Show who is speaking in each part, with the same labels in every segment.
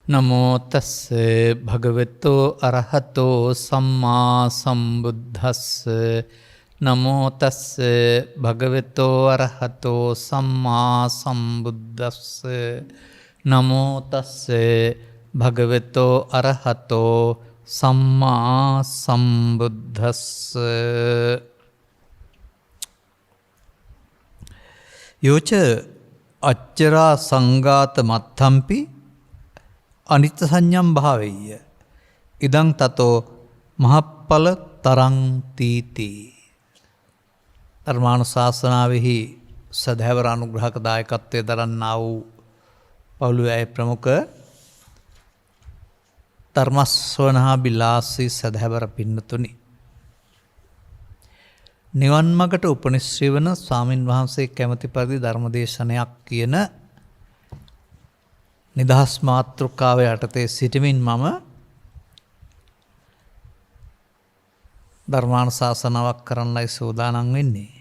Speaker 1: නමෝ තස්ස භගවතෝ අරහතෝ සම්මා සම්බුද්දස්ස නමෝ තස්ස භගවතෝ අරහතෝ සම්මා සම්බුද්දස්ස නමෝ තස්ස භගවතෝ අරහතෝ සම්මා සම්බුද්දස්ස යෝච අච්චරා සංඝාත මත්තම්පි අනිත්‍ය සංඥම් භාවෙය්‍ය ඉදං තතෝ මහප්පල තරං තීති. ධර්මානුශාසනාවෙහි සදහැවර අනුග්‍රහක දායකත්වයේ දරන්නා වූ පවුලේ ප්‍රමුඛ ධර්මස්වනහා බිලාසී සදහැවර පින්නතුනි, නිවන් මගට උපනිශ්‍රේ වන ස්වාමින් වහන්සේ කැමැති පරිදි ධර්මදේශනයක් කියන නිදහස් මාතෘකාව යටතේ සිටමින් මම ධර්මානුශාසනාවක් කරන්නයි සූදානම් වෙන්නේ.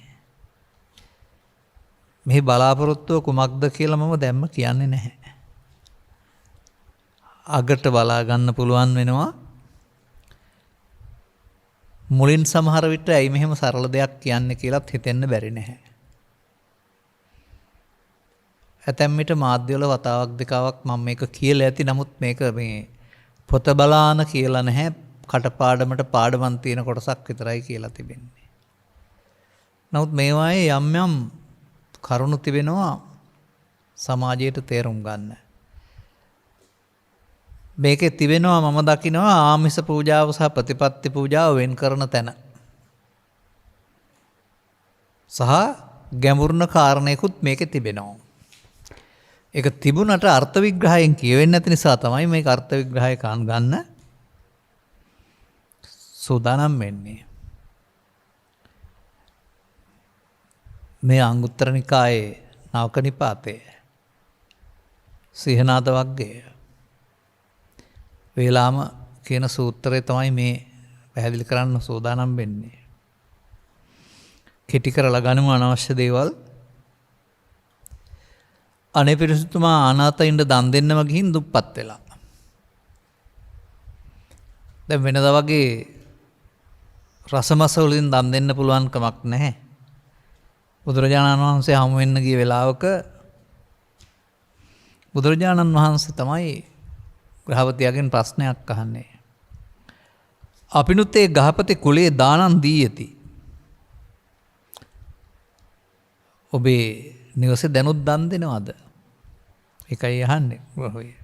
Speaker 1: මෙහි බලාපොරොත්තුව කුමක්ද කියලා මම දැම්ම කියන්නේ නැහැ. අගට බලා ගන්න පුළුවන් වෙනවා. මුලින් සමහර විට ඇයි මෙහෙම සරල දෙයක් කියන්නේ කියලාත් හිතෙන්න බැරි නැහැ. ඇතැම් විට මාධ්‍යවල වතාවක් දෙකාවක් මම මේක කියලා ඇති. නමුත් මේක මේ පොත බලාන කියලා නැහැ. කටපාඩමට පාඩමක් තියෙන කොටසක් විතරයි කියලා තිබෙන්නේ. නමුත් මේවායේ යම් යම් කරුණු තිබෙනවා සමාජයට තේරුම් ගන්න. මේකේ තිබෙනවා මම දකිනවා ආමිස පූජාව සහ ප්‍රතිපත්ති පූජාව වෙන් කරන තැන. සහ ගැඹුරුන කාරණේකුත් මේකේ තිබෙනවා. ඒක තිබුණට අර්ථ විග්‍රහයෙන් කියවෙන්නේ නැති නිසා තමයි මේක අර්ථ විග්‍රහය ගන්න සූදානම් වෙන්නේ. මේ අංගුත්තර නිකායේ නවක නිපාතයේ සිහනාද වග්ගය වේලාම කියන සූත්‍රය තමයි මේ පැහැදිලි කරන්න සූදානම් වෙන්නේ. කෙටි කරලා ගනිමු අනවශ්‍ය දේවල්. අනේ පිරිසුතුමා අනාථයින්ට දන් දෙන්නම ගිහින් දුප්පත් වෙලා. දැන් වෙනදා වගේ රසමස වලින් දන් දෙන්න පුළුවන් කමක් නැහැ. බුදුරජාණන් වහන්සේ හමු වෙන්න ගිය වෙලාවක බුදුරජාණන් වහන්සේ තමයි ග්‍රහපතියගෙන් ප්‍රශ්නයක් අහන්නේ. අපිනුත් ඒ ගහපති කුලයේ දානන් දී ඇති. ඔබේ නිවසේ දැනුත් දන් දෙනවද? ඒකයි අහන්නේ ගෘහය.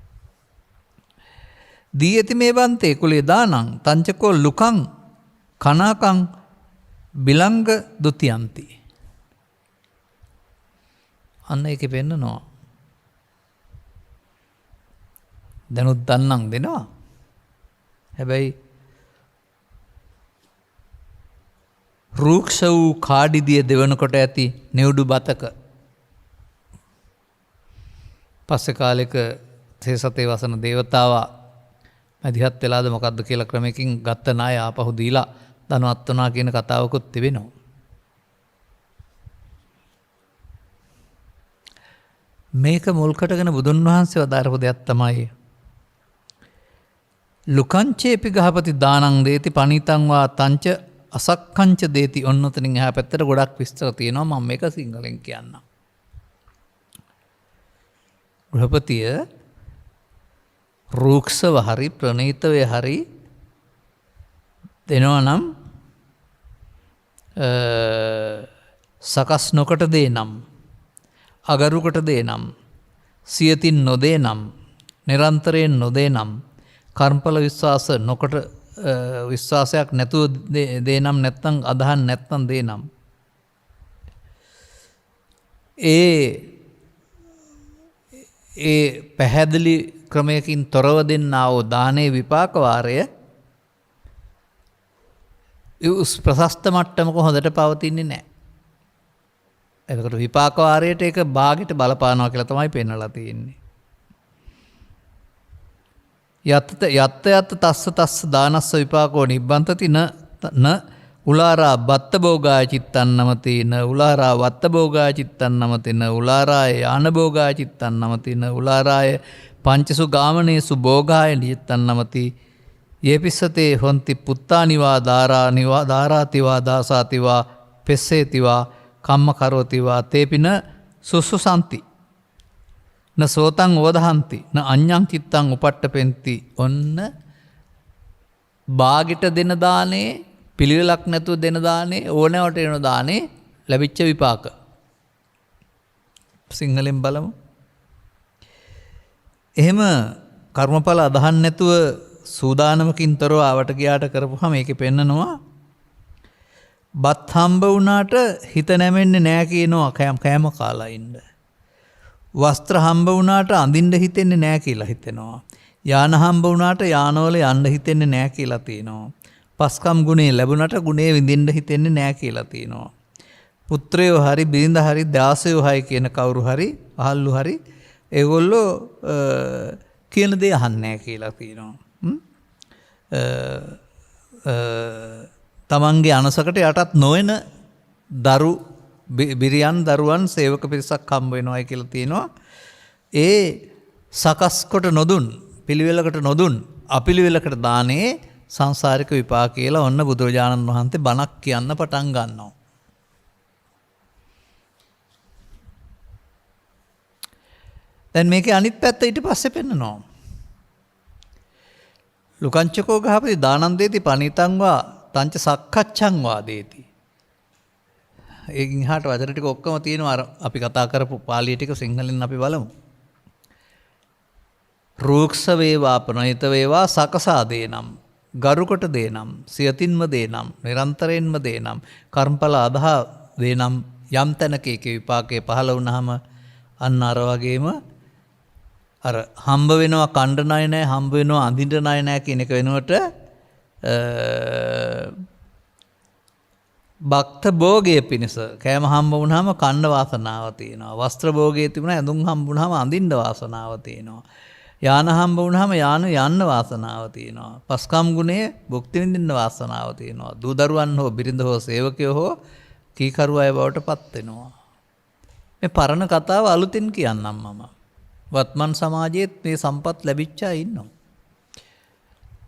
Speaker 1: දී ඇති මේ බන්තේ කුලේ දානං තංචකෝ ලුකං කනාකං බිලංග දුතියන්ති. අන්න ඒකේ පෙන්නනවා. දැනුත් දන්නන් දෙනවා. හැබැයි රූක්ෂ වූ කාඩිදිය දෙවනකොට ඇති නිවුඩු බතක පස්සේ කාලෙක තේසතේ වසන දේවතාවා මැදිහත් වෙලාද මොකද්ද කියලා ක්‍රමයකින් ගත්ත ණය ආපහු දීලා ධනවත් වුණා කියන කතාවකුත් තිබෙනවා. මේක මුල් කොටගෙන බුදුන් වහන්සේ වදාරපු දෙයක් තමයි ලුකංචේපි ගහපති දානං දේති පනිතං වා තංච අසක්කංච දේති. ඔන්නතනින් එහා පැත්තට ගොඩක් විස්තර තියෙනවා. මම මේක සිංහලෙන් කියන්නම්. ගෘහපතිය රූක්ෂව හරි ප්‍රණීතව හරි දෙනවා නම් සකස් නොකොට දේ නම් අගරුකට දේ නම් සියතින් නොදේ නම් නිරන්තරයෙන් නොදේ නම් කර්මඵල විශ්වාස නොකොට විශ්වාසයක් නැතුව දේ නම් නැත්නම් අදහන් නැත්නම් දේ නම් ඒ පැහැදිලි ක්‍රමයකින් තොරව දෙන්නා වූ දානයේ විපාක වාරය ප්‍රශස්ත මට්ටමක හොඳට පවතින්නේ නැහැ. එතකොට විපාක වාරයට ඒක භාගයට බලපානවා කියලා තමයි පෙන්වලා තියෙන්නේ. යත්ත තස්ස දානස්ස විපාකෝ නිබ්බන්තති න උලාරා බත්ත භෝගාය චිත්තං නමතින උලාරා වත්ත භෝගාය චිත්තං නමතින උලාරාය යාන භෝගාය චිත්තං නමතින උලාරාය පංචසු ගාමනේසු භෝගාය චිත්තං නමති යේපිස්සතේ හොන්ති පුත්තානිවා ධාරාතිවා දාසාතිවා පෙස්සේතිවා කම්ම කරෝතිවා තේපින සුස්සුසන්ති න සෝතං ඕදහන්ති න අඤ්ඤං චිත්තං උපට්ඨපෙන්ති ඔන්න බාගිට දෙන දානේ පිළිවෙලක් නැතුව දෙන දානේ ඕනෑවට එන දානේ ලැබිච්ච විපාක සිංහලෙන් බලමු. එහෙම කර්මඵල අදහන් නැතුව සූදානමකින් තොරව ආවට ගියාට කරපුවාම මේකේ පෙන්නනවා බත් හම්බ වුණාට හිත නැමෙන්නේ නැහැ කියනවා කෑම කාලා ඉන්න. වස්ත්‍ර හම්බ වුණාට අඳින්න හිතෙන්නේ නැහැ කියලා හිතෙනවා. යාන හම්බ වුණාට යානවල යන්න හිතෙන්නේ නැහැ කියලා තියෙනවා. පස්කම් ගුණේ ලැබුණාට ගුණේ විඳින්න හිතෙන්නේ නැහැ කියලා තියෙනවා. පුත්‍රයෝ හරි බිරිඳ හරි දාසයෝ හයි කියන කවුරු හරි අහල්ලු හරි ඒගොල්ලෝ කියන දේ අහන්නේ නැහැ කියලා තියෙනවා. තමන්ගේ අනසකට යටත් නොවන බිරියන් දරුවන් සේවක පිරිසක් හම්බ වෙනවායි කියලා තියෙනවා. ඒ සකස් කොට නොදුන් පිළිවෙලකට නොදුන් අපිළිවෙලකට දානේ සංසාරික විපාක කියලා ඔන්න බුදුරජාණන් වහන්සේ බණක් කියන්න පටන් ගන්නවා. දැන් මේකේ අනිත් පැත්ත ඊට පස්සේ පෙන්නනවා. ලුකංචකෝ ගහපති දානන්දේති පනිතං වා තංච සක්කච්ඡං වා දේති. ඒකින් හාට වචන ටික ඔක්කොම තියෙනවා අර අපි කතා කරපු පාලිය ටික සිංහලෙන් අපි බලමු. රූක්ෂ වේවා ප්‍රණීත වේවා සකසා දේනම් ගරුකොට දේනම් සියතින්ම දේනම් නිරන්තරයෙන්ම දේනම් කර්මඵල අදහා දේනම් යම් තැනක ඒකේ විපාකේ පහළ වුණාම අන්න අර වගේම අර හම්බ වෙනවා කණ්ඩ ණය නැහැ හම්බ වෙනවා අඳින්න ණය නැහැ කියන එක වෙනුවට භක්ත භෝගයේ පිණිස කෑම හම්බ වුණාම කන්න වාසනාව තියෙනවා. වස්ත්‍ර භෝගයේ තිබුණා ඇඳුම් හම්බ වුණාම අඳින්න වාසනාව තියෙනවා. යාන හම්බ වුණාම යාන යන්න වාසනාව තියෙනවා. පස්කම් ගුණයේ භුක්ති විඳින්න වාසනාව තියෙනවා. දූ දරුවන් හෝ බිරිඳ හෝ සේවකයෝ හෝ කීකරු අය බවට පත් වෙනවා. මේ පරණ කතාව අලුතින් කියන්නම් මම. වත්මන් සමාජයේත් මේ සම්පත් ලැබිච්ච අය ඉන්නවා.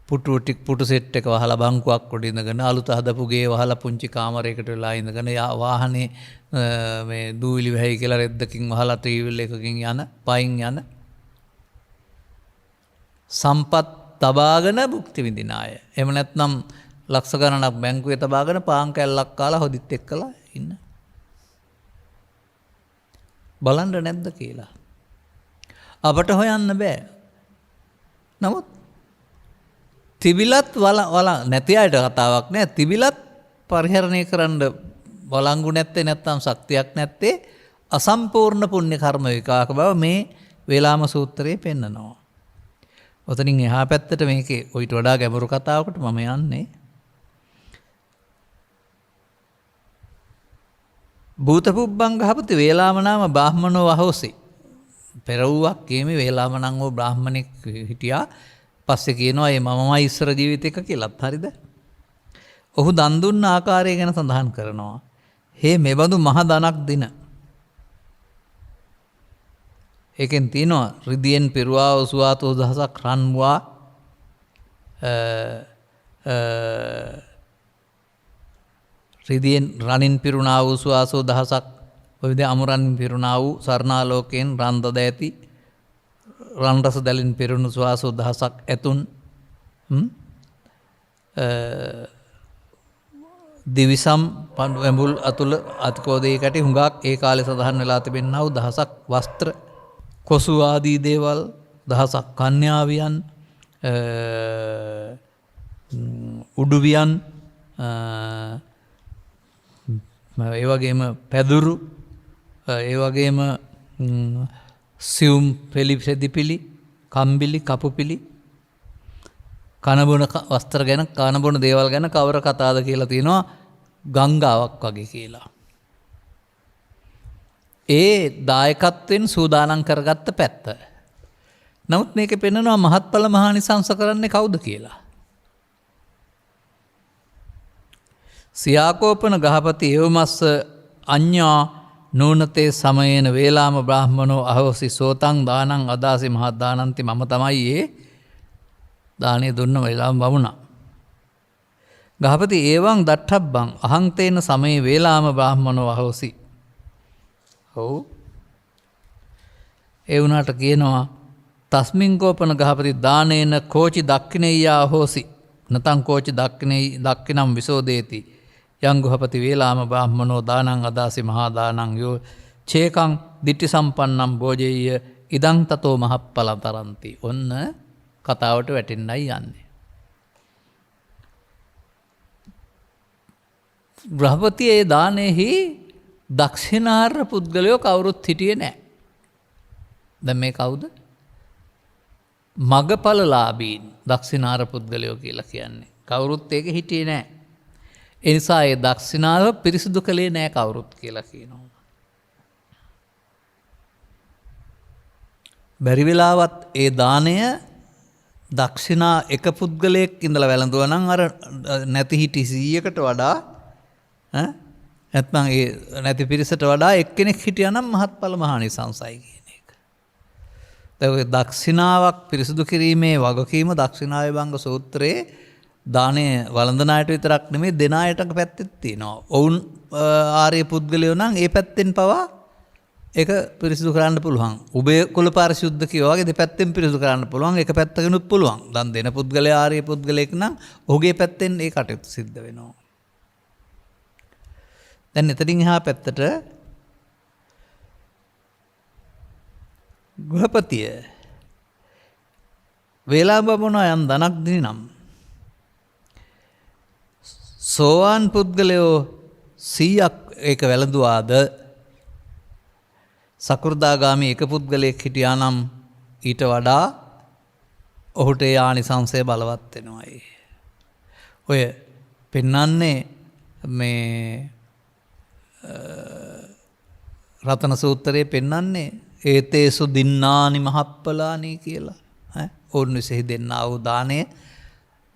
Speaker 1: පුටු සෙට් එක වහලා බංකුවක් උඩ ඉඳගෙන අලුත හදපු ගේ වහලා පුංචි කාමරයකට වෙලා ඉඳගෙන වාහනේ මේ දූවිලි වැහි කියලා රෙද්දකින් වහලා ට්‍රීවිල් එකකින් යන පයින් යන සම්පත් තබාගෙන භුක්ති විඳින අය. එහෙම නැත්නම් ලක්ෂ ගණනක් බැංකුවේ තබාගෙන පාන් කැල්ලක් කාලා හොදිත් එක්කලා ඉන්න. බලන්න නැද්ද කියලා. අපට හොයන්න බෑ. නමුත් තිබිලත් වල නැති අයට කතාවක් නෑ. තිබිලත් පරිහරණය කරන්න වළංගු නැත්තේ නැත්නම් ශක්තියක් නැත්තේ අසම්පූර්ණ පුණ්‍ය කර්ම විපාක බව මේ වේලාම සූත්‍රයේ පෙන්නනවා. ඔතනින් එහා පැත්තට මේකේ ඊට වඩා ගැඹුරු කතාවකට මම යන්නේ. භූතපුබ්බං ගහපති වේලාම නාම බ්‍රාහ්මනෝ වහෝසි. පෙරවුවක් කීමේ වේලාම නම් වූ බ්‍රාහ්මණෙක් හිටියා. පස්සේ කියනවා මේ මමමයි ඉස්සර ජීවිතේක කියලාත් හරිද? ඔහු දන් දුන්න ආකාරය ගැන සඳහන් කරනවා. හේ මෙබඳු මහ දනක් දින. ඒකෙන් තියෙනවා රිදියෙන් පිරුවා උසුවාතෝ දහසක් රන්වා රිදියෙන් රණින් පිරුණා වූ උසුවාසෝ දහසක් ඔය අමුරන් පිරුණා වූ සර්ණාලෝකයෙන් රන්ද දැති රන් රස දැලින් පිරුණු සුවාසෝ දහසක් ඇතුන් දිවිසම් ඇඹුල් අතුල අතිකෝදයකට හුඟක් ඒ කාලේ සඳහන් වෙලා තිබෙනා වූ දහසක් වස්ත්‍ර කොසු ආදී දේවල් දහසක් කන්‍යාවියන් උඩුවියන් ඒ වගේම පැදුරු ඒ වගේම සියුම් පෙළිපෙදිපිලි කම්බිලි කපුපිලි කනබොන වස්ත්‍ර ගැන කනබොන දේවල් ගැන කවර කතාද කියලා තියෙනවා ගංගාවක් වගේ කියලා. ඒ දායකත්වයෙන් සූදානම් කරගත්ත පැත්ත. නමුත් මේකේ පෙන්නනවා මහත්ඵල මහානිසංස කරන්නේ කවුද කියලා. සියාකෝපන ගහපති එවමස්ස අඤ්ඤා නූනතේ සමයේන වේලාම බ්‍රාහ්මනෝ අහෝසි සෝතං දානං අදාසි මහත් දානන්ති මම තමයි ඒ දානය දුන්න වේලාම වමුණා. ගහපති ඒවං දට්ඨබ්බං අහං තේන සමයේ වේලාම බ්‍රාහ්මනෝ අහෝසි. ඔව් ඒ වුණාට කියනවා තස්මින් කෝපන ගහපති දානේන කෝචි දක්ඛිනෙය්‍යා හෝසි නතං කෝචි දක්ඛිනම් විසෝදේති යං ගහපති වේලාම බ්‍රාහ්මනෝ දානං අදාසි මහා දානං යෝ චේකං දිට්ඨි සම්පන්නම් භෝජෙය්‍ය ඉදං තතෝ මහප්පලං තරಂತಿ. ඔන්න කතාවට වැටෙන්නයි යන්නේ. ගෘහපති ඒ දානෙහි දක්ෂිනාර්හ පුද්ගලයෝ කවුරුත් හිටියේ නැහැ. දැන් මේ කවුද? මගපලලාභීන් දක්ෂිනාර්හ පුද්ගලයෝ කියලා කියන්නේ. කවුරුත් ඒක හිටියේ නැහැ. ඒ නිසා ඒ දක්ෂිනාව පිරිසිදු කළේ නැහැ කවුරුත් කියලා කියනවා. බැරි වෙලාවත් ඒ දාණය දක්ෂිනා එක පුද්ගලයෙක් ඉඳලා වැළඳුවා නම් අර නැති හිටි 100කට වඩා නැත්නම් ඒ නැති පිරිසට වඩා එක්කෙනෙක් හිටියා නම් මහත්ඵල මහානිසංසයි කියන එක. දැන් දක්ෂිනාවක් පිරිසිදු කිරීමේ වගකීම දක්ෂිනාවේ භංග සූත්‍රයේ දානය වළඳන අයට විතරක් නෙමෙයි දෙන අයට පැත්තෙත් තියෙනවා. ඔවුන් ආර්ය පුද්ගලයෝ නම් ඒ පැත්තෙන් පවා ඒක පිරිසිදු කරන්න පුළුවන්. උභය කුල පාරිශුද්ධ කියවා වගේ දෙපැත්තෙන් පිරිසිදු කරන්න පුළුවන්. එක පැත්තකිනුත් පුළුවන්. දන් දෙන පුද්ගලයා ආර්ය පුද්ගලයෙක් නම් ඔහුගේ පැත්තෙන් ඒ කටයුතු සිද්ධ වෙනවා. දැන් එතනින් එහා පැත්තට ගෘහපතිය වේලාබමුණ යම් ධනක් දිනම් සෝවාන් පුද්ගලයෝ 100ක් ඒක වැළඳුවාද සකෘදාගාමී එක පුද්ගලයෙක් හිටියා නම් ඊට වඩා ඔහුට ඒ ආනිසංසය බලවත් වෙනවායි. ඔය පෙන්වන්නේ මේ රතන සූත්‍රයේ පෙන්වන්නේ ඒතේසු දින්නානි මහප්පලානි කියලා. ඔවුන් විසෙහි දෙන්නා වූ දාණය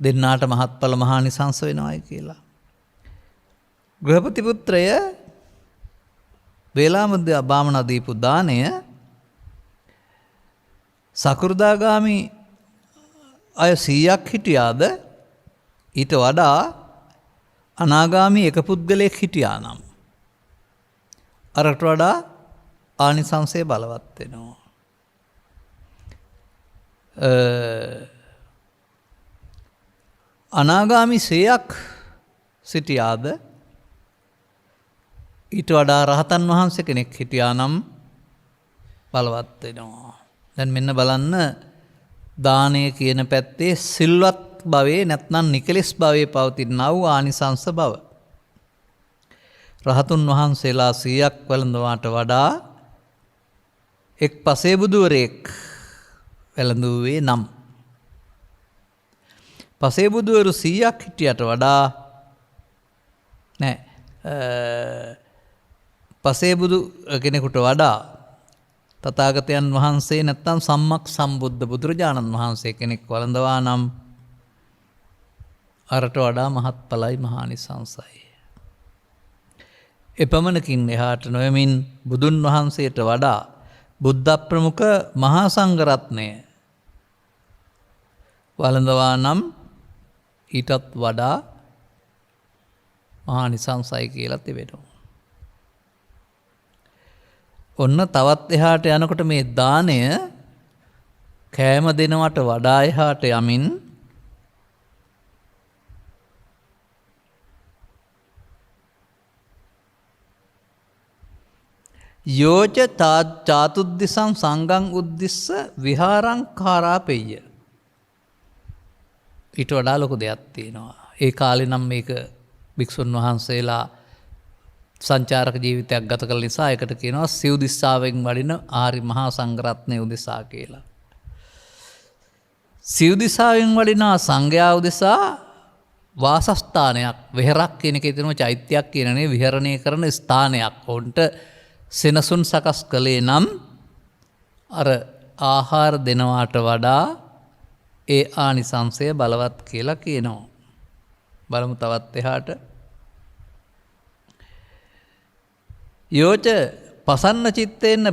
Speaker 1: දෙන්නාට මහත්ඵල මහානිසංස වෙනවායි කියලා. ගෘහපති පුත්‍රය වේලාමද්‍ය බාමණ දීපු දාණය සකෘදාගාමි අය 100ක් හිටියාද ඊට වඩා අනාගාමි එක පුද්ගලයෙක් හිටියා නම් අරට වඩා ආනිසංසය බලවත් වෙනවා. අනාගාමි 100ක් සිටියාද ඊට වඩා රහතන් වහන්සේ කෙනෙක් හිටියා නම් බලවත් වෙනවා. දැන් මෙන්න බලන්න දානය කියන පැත්තේ සිල්වත් භවයේ නැත්නම් නිකලෙස් භවයේ පවතිනා වූ ආනිසංස බව. රහතුන් වහන්සේලා 100ක් වැළඳුවාට වඩා එක් පසේබුදුවරයෙක් වැළඳුවේ නම් පසේබුදුවරු 100ක් හිටියට වඩා පසේබුදු කෙනෙකුට වඩා තථාගතයන් වහන්සේ නැත්නම් සම්මක් සම්බුද්ධ බුදුරජාණන් වහන්සේ කෙනෙක් වළඳවා නම් අරට වඩා මහත්ඵලයි මහානිසංසයි. එපමණකින් එහාට නොයමින් බුදුන් වහන්සේට වඩා බුද්ධ ප්‍රමුඛ මහා සංඝ රත්නය වළඳවා නම් ඊටත් වඩා මහානිසංසයි කියලා තිබෙනවා. ඔන්න තවත් එහාට යනකොට මේ දාණය කෑම දෙනවට වඩා එහාට යමින් යෝච චාතුද්දිසං සංඝං උද්දිස්ස විහාරංකාරාපෙය්‍ය. ඊට වඩා ලොකු දෙයක් තියෙනවා. ඒ කාලේ නම් මේක භික්ෂුන් වහන්සේලා සංචාරක ජීවිතයක් ගත කළ නිසා ඒකට කියනවා සිව් දිස්සාවෙන් වඩින ආරි මහා සංඝරත්නය උදෙසා කියලා. සිව් දිසාවෙන් වඩිනා සංඝයා උදෙසා වාසස්ථානයක් වෙහෙරක් කියන එකේ තියෙනවා චෛත්‍යයක් කියනනේ විහරණය කරන ස්ථානයක්. ඔවුන්ට සෙනසුන් සකස් කළේ නම් අර ආහාර දෙනවාට වඩා ඒ ආනිසංසය බලවත් කියලා කියනවා. බලමු තවත් එහාට යෝච පසන්න චිත්තේන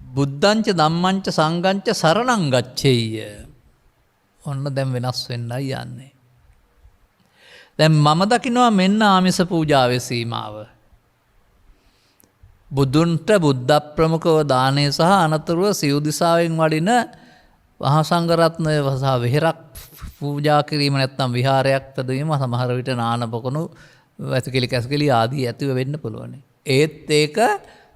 Speaker 1: බුද්ධංච ධම්මංච සංඝංච සරණං ගච්ඡෙය්‍ය. ඔන්න දැන් වෙනස් වෙන්නයි යන්නේ. දැන් මම දකිනවා මෙන්න ආමිස පූජාවේ සීමාව. බුදුන්ට බුද්ධ ප්‍රමුඛව දානය සහ අනතුරුව සිව් දිසාවෙන් වඩින මහා සංඝරත්නය සහ විහෙරක් පූජා කිරීම නැත්නම් විහාරයක් පැදවීම සමහර විට නාන පොකුණු වැසිකිලි කැසිකිලි ආදී ඇතිව වෙන්න පුළුවන්. ඒත් ඒක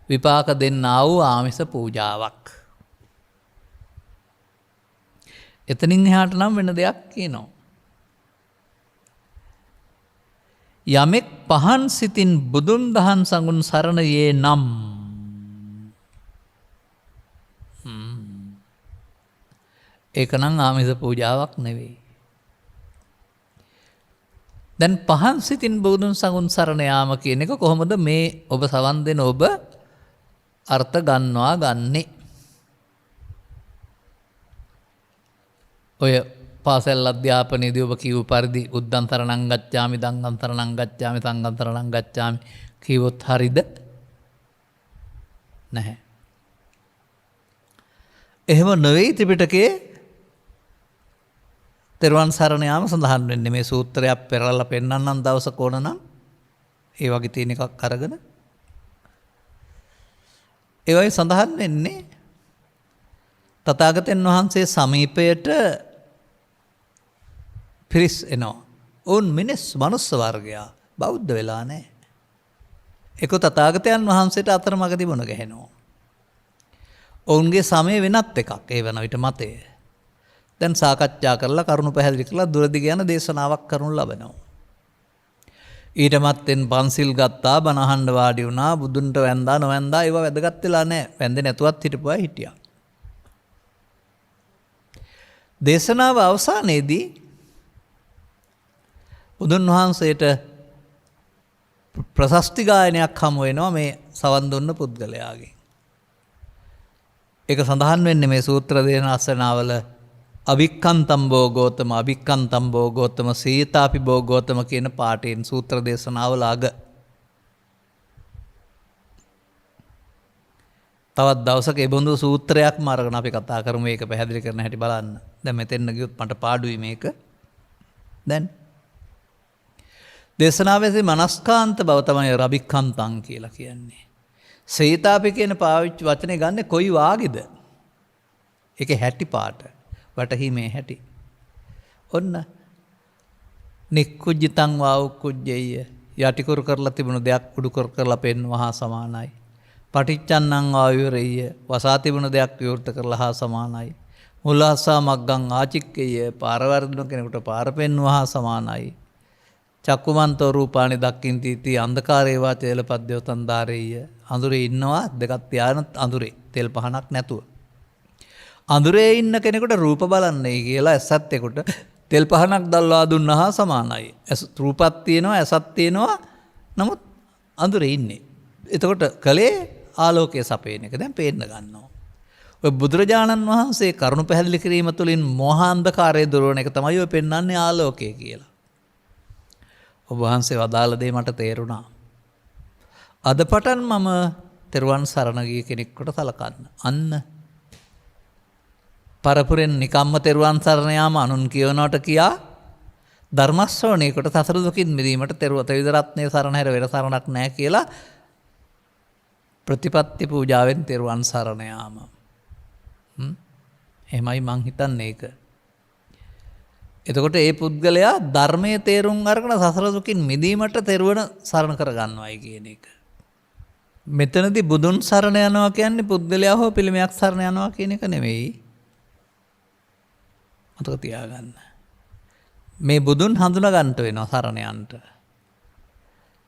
Speaker 1: විපාක දෙන්නා වූ ආමිස පූජාවක්. එතනින් එහාට නම් වෙන දෙයක් කියනවා. යමෙක් පහන් සිතින් බුදුන් දහන් සඟුන් සරණයේ නම් ඒක නම් ආමිස පූජාවක් නෙවෙයි. දැන් පහන් සිතින් බුදුන් සඟුන් සරණ යාම කියන එක කොහොමද මේ ඔබ සවන් දෙන ඔබ අර්ථ ගන්නවා ගන්නේ? ඔය පාසල් අධ්‍යාපනයේදී ඔබ කියූ පරිදි උද්දන් තරණං ගච්ඡාමි දංගම් තරණං ගච්ඡාමි සංඝම් තරණං ගච්ඡාමි කිව්වොත් හරිද? නැහැ. එහෙම නෙවෙයි ත්‍රිපිටකයේ තෙරුවන් සරණ යාම සඳහන් වෙන්නේ. මේ සූත්‍රයක් පෙරලා පෙන්නන්නම් දවසක ඕන නම් ඒ වගේ තියෙන එකක් අරගෙන ඒ වගේ සඳහන් වෙන්නේ තථාගතයන් වහන්සේ සමීපයට පිරිස් එනවා. ඔවුන් මිනිස් මනුස්ස වර්ගයා බෞද්ධ වෙලා නැහැ. ඒක තථාගතයන් වහන්සේට අතරමඟදී මුණ ගැහෙනවා. ඔවුන්ගේ සමය වෙනත් එකක් ඒ වන විට මතය. දැන් සාකච්ඡා කරලා කරුණු පැහැදිලි කරලා දුරදිග යන දේශනාවක් කරනු ලබනවා. ඊට මත්තෙන් පන්සිල් ගත්තා, බණ අහන්න වාඩි වුණා, බුදුන්ට වැඳා නොවැඳා ඒවා වැදගත් වෙලා නැහැ. වැඳේ නැතුවත් හිටපුවා හිටියා. දේශනාව අවසානයේදී බුදුන් වහන්සේට ප්‍රශස්ති ගායනයක් හමු වෙනවා මේ සවන් දුන්න පුද්ගලයාගෙන්. ඒක සඳහන් වෙන්නේ මේ සූත්‍ර දේශනාවල අභික්ඛන්තම් භෝගෝතම අභික්ඛන්තම් භෝගෝතම සීතාපි භෝගෝතම කියන පාඨයෙන් සූත්‍ර දේශනාවල අග. තවත් දවසක ඒ බඳු සූත්‍රයක්ම අරගෙන අපි කතා කරමු. මේක පැහැදිලි කරන හැටි බලන්න. දැන් මෙතෙන් ගියොත් මට පාඩුයි මේක. දැන් දේශනාවේදී මනස්කාන්ත බව තමයි අභික්ඛන්තං කියලා කියන්නේ. සීතාපි කියන පාවිච්චි වචනේ ගන්නෙ කොයි වාගේද? ඒකේ හැටි පාට. වටහීමේ හැටි. ඔන්න නික්කුජ්ජිතං වා උක්කුජ්ජෙය්‍ය යටිකුරු කරලා තිබුණු දෙයක් උඩු කර කරලා පෙන්වනවා හා සමානයි. පටිච්චන්නං වා විවරෙය්‍ය වසා තිබුණු දෙයක් විවෘත කරලා හා සමානයි. මුලහසා මග්ගං ආචික්කෙය්‍ය පාරවර්ධන කෙනෙකුට පාර පෙන්වනවා හා සමානයි. චක්කුමන්තෝ රූපානි දක්ඛින්ති අන්ධකාරේ වා තේලපද්දෝ තන්දාරෙය්‍ය අඳුරේ ඉන්නවා දෙකක් තියාන අඳුරේ තෙල් පහනක් නැතුව. අඳුරේ ඉන්න කෙනෙකුට රූප බලන්නේ කියලා ඇසත්තෙකුට තෙල් පහනක් දැල්වා දුන්නා හා සමානයි. රූපත් තියෙනවා ඇසත් තියෙනවා නමුත් අඳුරේ ඉන්නේ. එතකොට කලේ ආලෝකයේ සපේන එක දැන් පේන්න ගන්නවා. ඔය බුදුරජාණන් වහන්සේ කරුණ පැහැදිලි කිරීම තුළින් මෝහාන්ධකාරය දුරවන එක තමයි ඔය පෙන්වන්නේ ආලෝකය කියලා. ඔබ වහන්සේ වදාළ දේ මට තේරුණා. අද පටන් මම තෙරුවන් සරණ ගිය කෙනෙක්ට සලකන්න. අන්න පරපුරෙන් නිකම්ම තෙරුවන් සරණ යාම අනුන් කියනවට කියා ධර්ම ශ්‍රවණයකට සසර දුකින් මිදීමට ත්‍රිවිධ රත්නයේ සරණ හැර වෙන සරණක් නැහැ කියලා ප්‍රතිපත්ති පූජාවෙන් තෙරුවන් සරණ යාම. එහෙමයි මං හිතන්නේ ඒක. එතකොට ඒ පුද්ගලයා ධර්මයේ තේරුම් අරගෙන සසර දුකින් මිදීමට තෙරුවන සරණ කරගන්නවයි කියන එක. මෙතනදී බුදුන් සරණ යනවා කියන්නේ පුද්ගලයා හෝ පිළිමයක් සරණ යනවා කියන එක නෙවෙයි. මතක තියාගන්න. මේ බුදුන් හඳුනා ගන්නට වෙනවා සරණ යන්නට.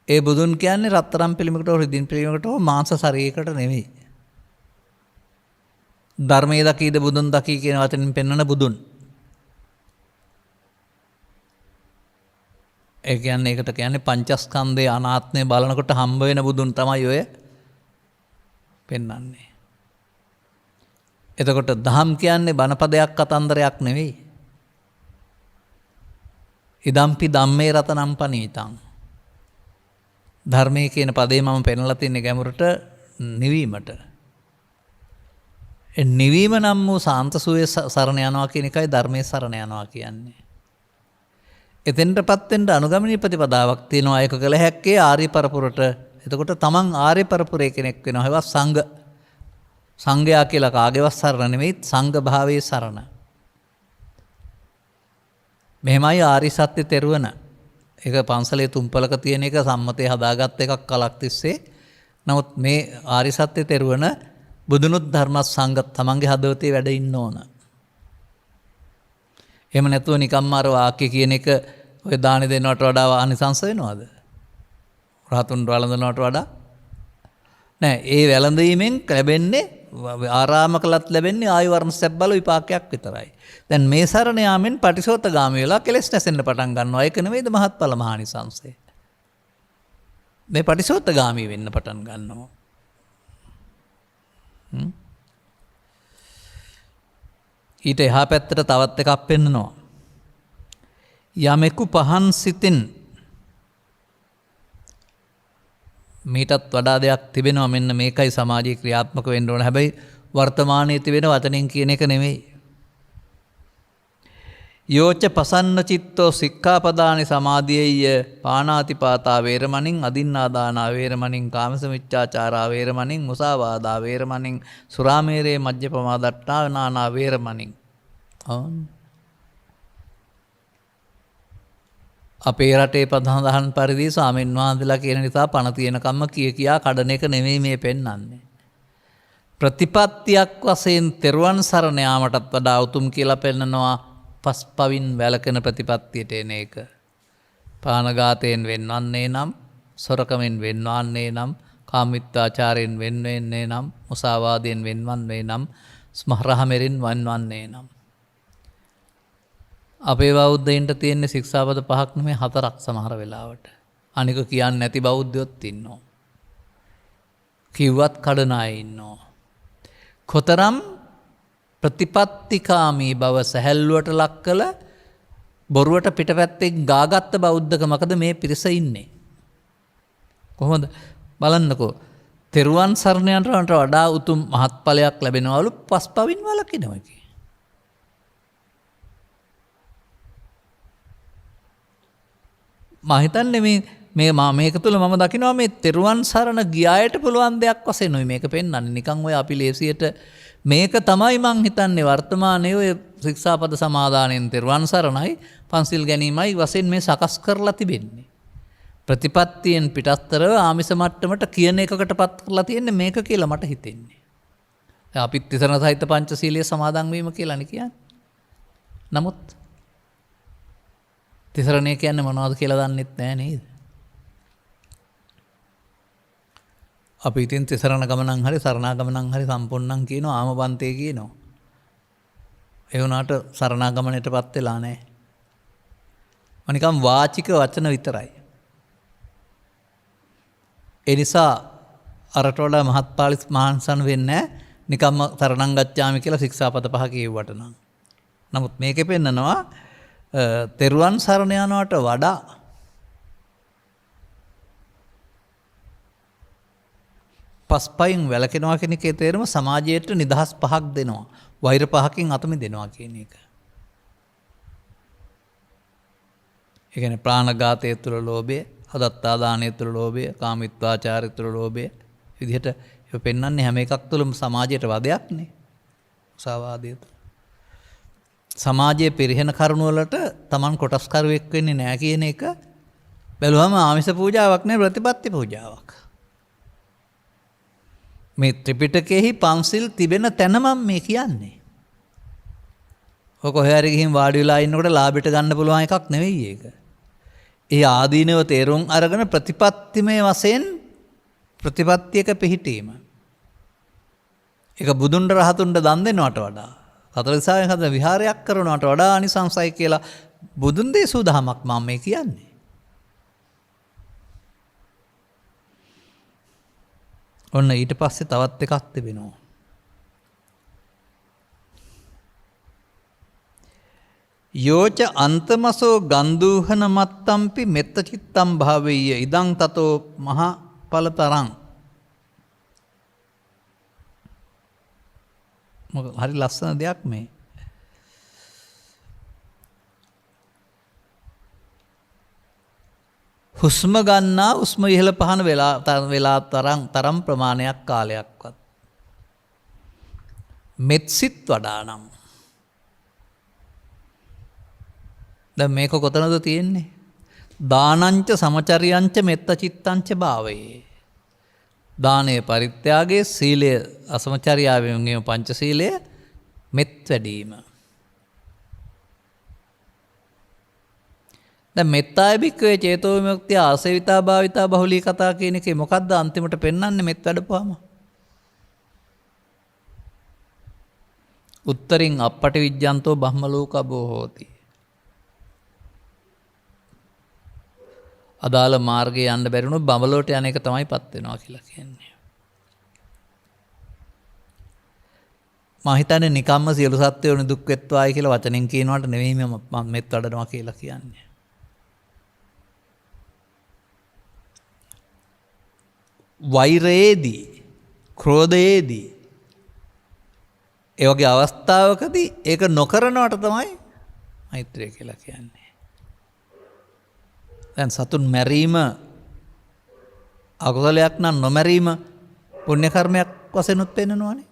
Speaker 1: ඒ බුදුන් කියන්නේ රත්තරන් පිළිමයකට හෝ රිදින් පිළිමයකට හෝ මාංශ ශරීරයකට නෙවෙයි. ධර්මයේ දකීද බුදුන් දකී කියන වචනෙන් පෙන්වන බුදුන්. ඒ කියන්නේ ඒකට කියන්නේ පංචස්කන්ධයේ අනාත්මය බලනකොට හම්බ වෙන බුදුන් තමයි ඔය පෙන්වන්නේ. එතකොට දහම් කියන්නේ බණපදයක් කතන්දරයක් නෙවෙයි. ඉදම්පි ධම්මේ රතනම් පනීතං. ධර්මයේ කියන පදේ මම පෙන්වලා තින්නේ ගැඹුරට නිවීමට. ඒ නිවීම නම් වූ සාන්ත සුවේ සරණ යනවා කියන එකයි ධර්මයේ සරණ යනවා කියන්නේ. එතෙන්ටපත් වෙන්න අනුගමනීය ප්‍රතිපදාවක් තියෙනවා. ඒක කළ හැක්කේ ආර්ය පරපුරට. එතකොට තමන් ආර්ය පරපුරේ කෙනෙක් වෙනවා. ඒවා සංඝයා කියලා කාගේවත් සරණ නෙවෙයි, සංඝ භාවයේ සරණ. මෙහෙමයි ආර්ය සත්‍ය තෙරුවන. ඒක පන්සලේ තුම්පලක තියෙන එක සම්මතයේ හදාගත් එකක් කලක් තිස්සේ. නමුත් මේ ආර්ය සත්‍ය තෙරුවන බුදුනුත් ධර්ම සංඝ තමන්ගේ හදවතේ වැඩ ඉන්න ඕන. එහෙම නැතුව නිකම්ම අර වාක්‍ය කියන එක ඔය දානි දෙනවට වඩා ආනිසංස වෙනවද? රහතුන් වළඳනවට වඩා නෑ. ඒ වැළඳීමෙන් ලැබෙන්නේ ආරාමකලත් ලැබෙන්නේ ආයු වර්ණ සැබ්බල විපාකයක් විතරයි. දැන් මේ සරණ යාමෙන් පටිසෝතගාමී වෙලා කෙලෙස් නැසෙන්න පටන් ගන්නවා. ඒක නෙවෙයිද මහත්ඵල මහානිසංසය. මේ පටිසෝතගාමී වෙන්න පටන් ගන්නවා. ඊට එහා පැත්තට තවත් එකක් පෙන්නනවා. යමෙකු පහන් සිතින් මීටත් වඩා දෙයක් තිබෙනවා. මෙන්න මේකයි සමාජයේ ක්‍රියාත්මක වෙන්න ඕන. හැබැයි වර්තමානයේ තිබෙන වචනෙන් කියන එක නෙවෙයි. යෝච පසන්න චිත්තෝ සික්ඛාපදානි සමාදියේය පාණාතිපාතා වේරමණින් අදින්නාදානා වේරමණින් කාමසමිච්ඡාචාරා වේරමණින් මුසාවාදා වේරමණින් සුරාමේරේ මජ්ජපමා දට්ඨානානා වේරමණින්. අපේ රටේ ප්‍රධාන පරිදි ස්වාමීන් වහන්සේලා කියන නිසා පණ තියෙන කම්ම කියා කඩන එක නෙමෙයි මේ පෙන්වන්නේ. ප්‍රතිපත්තියක් වශයෙන් තෙරුවන් සරණ යාමටත් වඩා උතුම් කියලා පෙන්නනවා පස්පවින් වැළකෙන ප්‍රතිපත්තියට එන එක. පානඝාතයෙන් වෙන්වන්නේ නම්, සොරකමෙන් වෙන්වන්නේ නම්, කාමීත්‍යාචාරයෙන් වෙන්වෙන්නේ නම්, මුසාවාදයෙන් වෙන්වන්නේ නම්, ස්මහරහමෙරින් වෙන්වන්නේ නම්. අපේ බෞද්ධයින්ට තියෙන ශික්ෂාපද 5ක් නෙමෙයි 4ක් සමහර වෙලාවට. අනික කියන්නේ නැති බෞද්ධයොත් ඉන්නවා. කිව්වත් කඩන අය ඉන්නවා. කොතරම් ප්‍රතිපත්තිකාමී බව සැහැල්ලුවට ලක් කළ බොරුවට පිටපැත්තෙන් ගාගත්ත බෞද්ධකමකද මේ පිරිස ඉන්නේ. කොහොමද බලන්නකෝ. තෙරුවන් සරණ යනට වඩා උතුම් මහත්ඵලයක් ලැබෙනවලු පස්පවින් වළකිනවා කිය. මම හිතන්නේ මේක තුළ මම දකිනවා මේ තෙරුවන් සරණ ගියායට පුළුවන් දෙයක් වශයෙන් මේක පෙන්වන්නේ. නිකන් ඔය අපි ලේසියට මේක තමයි මං හිතන්නේ වර්තමානයේ ඔය ශික්ෂාපද සමාදානයෙන් තෙරුවන් සරණයි පන්සිල් ගැනීමයි වශයෙන් මේ සකස් කරලා තිබෙන්නේ. ප්‍රතිපත්තියෙන් පිටස්තරව ආමිස මට්ටමට කියන එකකටපත් කරලා තියෙන්නේ මේක කියලා මට හිතෙන්නේ. අපිත් තිසරණ සහිත පංචශීලයේ සමාදන් වීම කියලානේ කියන්නේ. නමුත් තිසරණේ කියන්නේ මොනවද කියලා දන්නෙත් නැහැ නේද? අපි ඉතින් තිසරණ ගමනන් හරි සරණාගමනන් හරි සම්පූර්ණම් කියනවා ආමබන්තේ කියනවා. ඒ වුණාට සරණාගමනයටපත් වෙලා නැහැ. අනිකම් වාචික වචන විතරයි. ඒ නිසා අරට වඩා මහත්පාලිස් මහන්සන් වෙන්නේ නිකම්ම සරණං ගච්ඡාමි කියලා ශික්ෂාපද 5 කියුවට නම්. නමුත් මේකේ පෙන්නනවා තෙරුවන් සරණ යනවට වඩා පස්පයින් වැළකෙනවා කියන එකේ තේරුම සමාජයට නිදහස් 5ක් දෙනවා. වෛර 5කින් අත මිදෙනවා කියන එක. ඒ කියන්නේ ප්‍රාණඝාතය තුළ ලෝභය, අදත්තා දානය තුළ ලෝභය, කාමීත්වාචාරය තුළ ලෝභය විදිහට ඒක පෙන්වන්නේ හැම එකක් තුළම සමාජයට වදයක් නේ. සාවාදය තුළ. සමාජයේ පිරිහෙන කරුණ වලට Taman කොටස්කරුවෙක් වෙන්නේ නැහැ කියන එක බැලුවම ආමිෂ පූජාවක් නෙවෙයි ප්‍රතිපත්ති පූජාවක්. මේ ත්‍රිපිටකයේහි පන්සිල් තිබෙන තැන මම මේ කියන්නේ. ඔක කොහේ හරි ගිහින් වාඩි වෙලා ඉන්නකොට ලාභයට ගන්න පුළුවන් එකක් නෙවෙයි ඒක. ඒ ආදීනව තේරුම් අරගෙන ප්‍රතිපත්තිමය වශයෙන් ප්‍රතිපත්තියක පිහිටීම. ඒක බුදුන් රහතුන්ට දන් දෙනවට වඩා කතෝලිකයන් හද විහාරයක් කරනවට වඩා අනිසංසයි කියලා බුදුන් දේශූ දහමක් මම මේ කියන්නේ. ඔන්න ඊට පස්සේ තවත් එකක් තිබෙනවා. යෝච අන්තමසෝ ගන්ධූහන මත්තම්පි මෙත්ත චිත්තම් භාවෙය්‍ය ඉදං තතෝ මහා ඵලතරං. මොකද හරි ලස්සන දෙයක් මේ. හුස්ම ගන්නා උස්ම ඉහළ පහන වෙලා තරම් ප්‍රමාණයක් කාලයක්වත් මෙත්සිත වඩා නම් දැන් මේක කොතනද තියෙන්නේ? දානංච සමචරියංච මෙත්ත චිත්තංච භාවයේ. දානයේ පරිත්‍යාගයේ සීලය අසමචරියාවෙන් ගේ පංචශීලය මෙත් වැඩීම. දැන් මෙත්තාය බික්කවේ චේතෝ විමුක්තිය ආසේවිතා භාවිතා බහුලී කතා කියන එකේ මොකද්ද අන්තිමට පෙන්වන්නේ මෙත් වැඩපුවාම? උත්තරින් අපපටි විජ්ජන්තෝ බ්‍රහ්මලෝකබෝ හෝති. අදාළ මාර්ගයේ යන්න බැරිුණොත් බඹලෝට යන එක තමයි පත් වෙනවා කියලා කියන්නේ. මම හිතන්නේ නිකම්ම සියලු සත්වයෝ දුක් වෙත්වායි කියලා වචනෙන් කියනවට නෙවෙයි මම මෙත් වඩනවා කියලා කියන්නේ. වෛරයේදී, ක්‍රෝධයේදී ඒ වගේ අවස්ථාවකදී ඒක නොකරනවට තමයි මෛත්‍රිය කියලා කියන්නේ. දැන් සතුන් මැරීම අකුසලයක් නම් නොමැරීම පුණ්‍ය කර්මයක් වශයෙන් උත් පෙන්නනවානේ.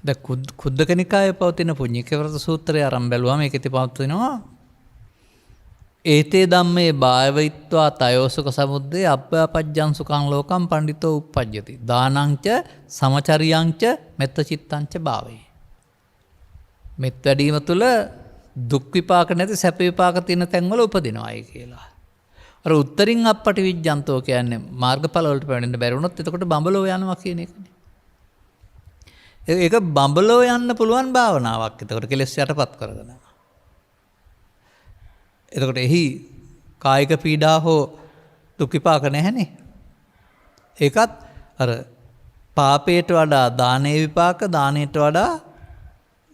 Speaker 1: දැන් කුද්දක නිකායේ පවතින පුඤ්ඤික ව්‍රත සූත්‍රය අරන් බැලුවම ඒකෙති පවතිනවා ඒතේ ධම්මේ භාවයිත්වා තයෝසුක සමුද්දේ අබ්බාපජ්ජං සුඛං ලෝකං පණ්ඩිතෝ uppajjati දානංච සමචරියංච මෙත්ත චිත්තංච භාවේ. මෙත් වැඩීම තුළ දුක් විපාක නැති සැප විපාක තියෙන තැන්වල උපදිනවායි කියලා. අර උත්තරින් අපපටි විජ්ජන්තෝ කියන්නේ මාර්ගඵල වලට පැමිණෙන්න බැරි වුණොත් එතකොට බඹලෝ යනවා කියන එකනේ. ඒක බඹලෝ යන්න පුළුවන් භාවනාවක්. එතකොට කෙලෙස් යටපත් කරගෙන. එතකොට එහි කායික පීඩා හෝ දුක් විපාක නැහැනේ. ඒකත් අර පාපයට වඩා දානේ විපාක, දානයට වඩා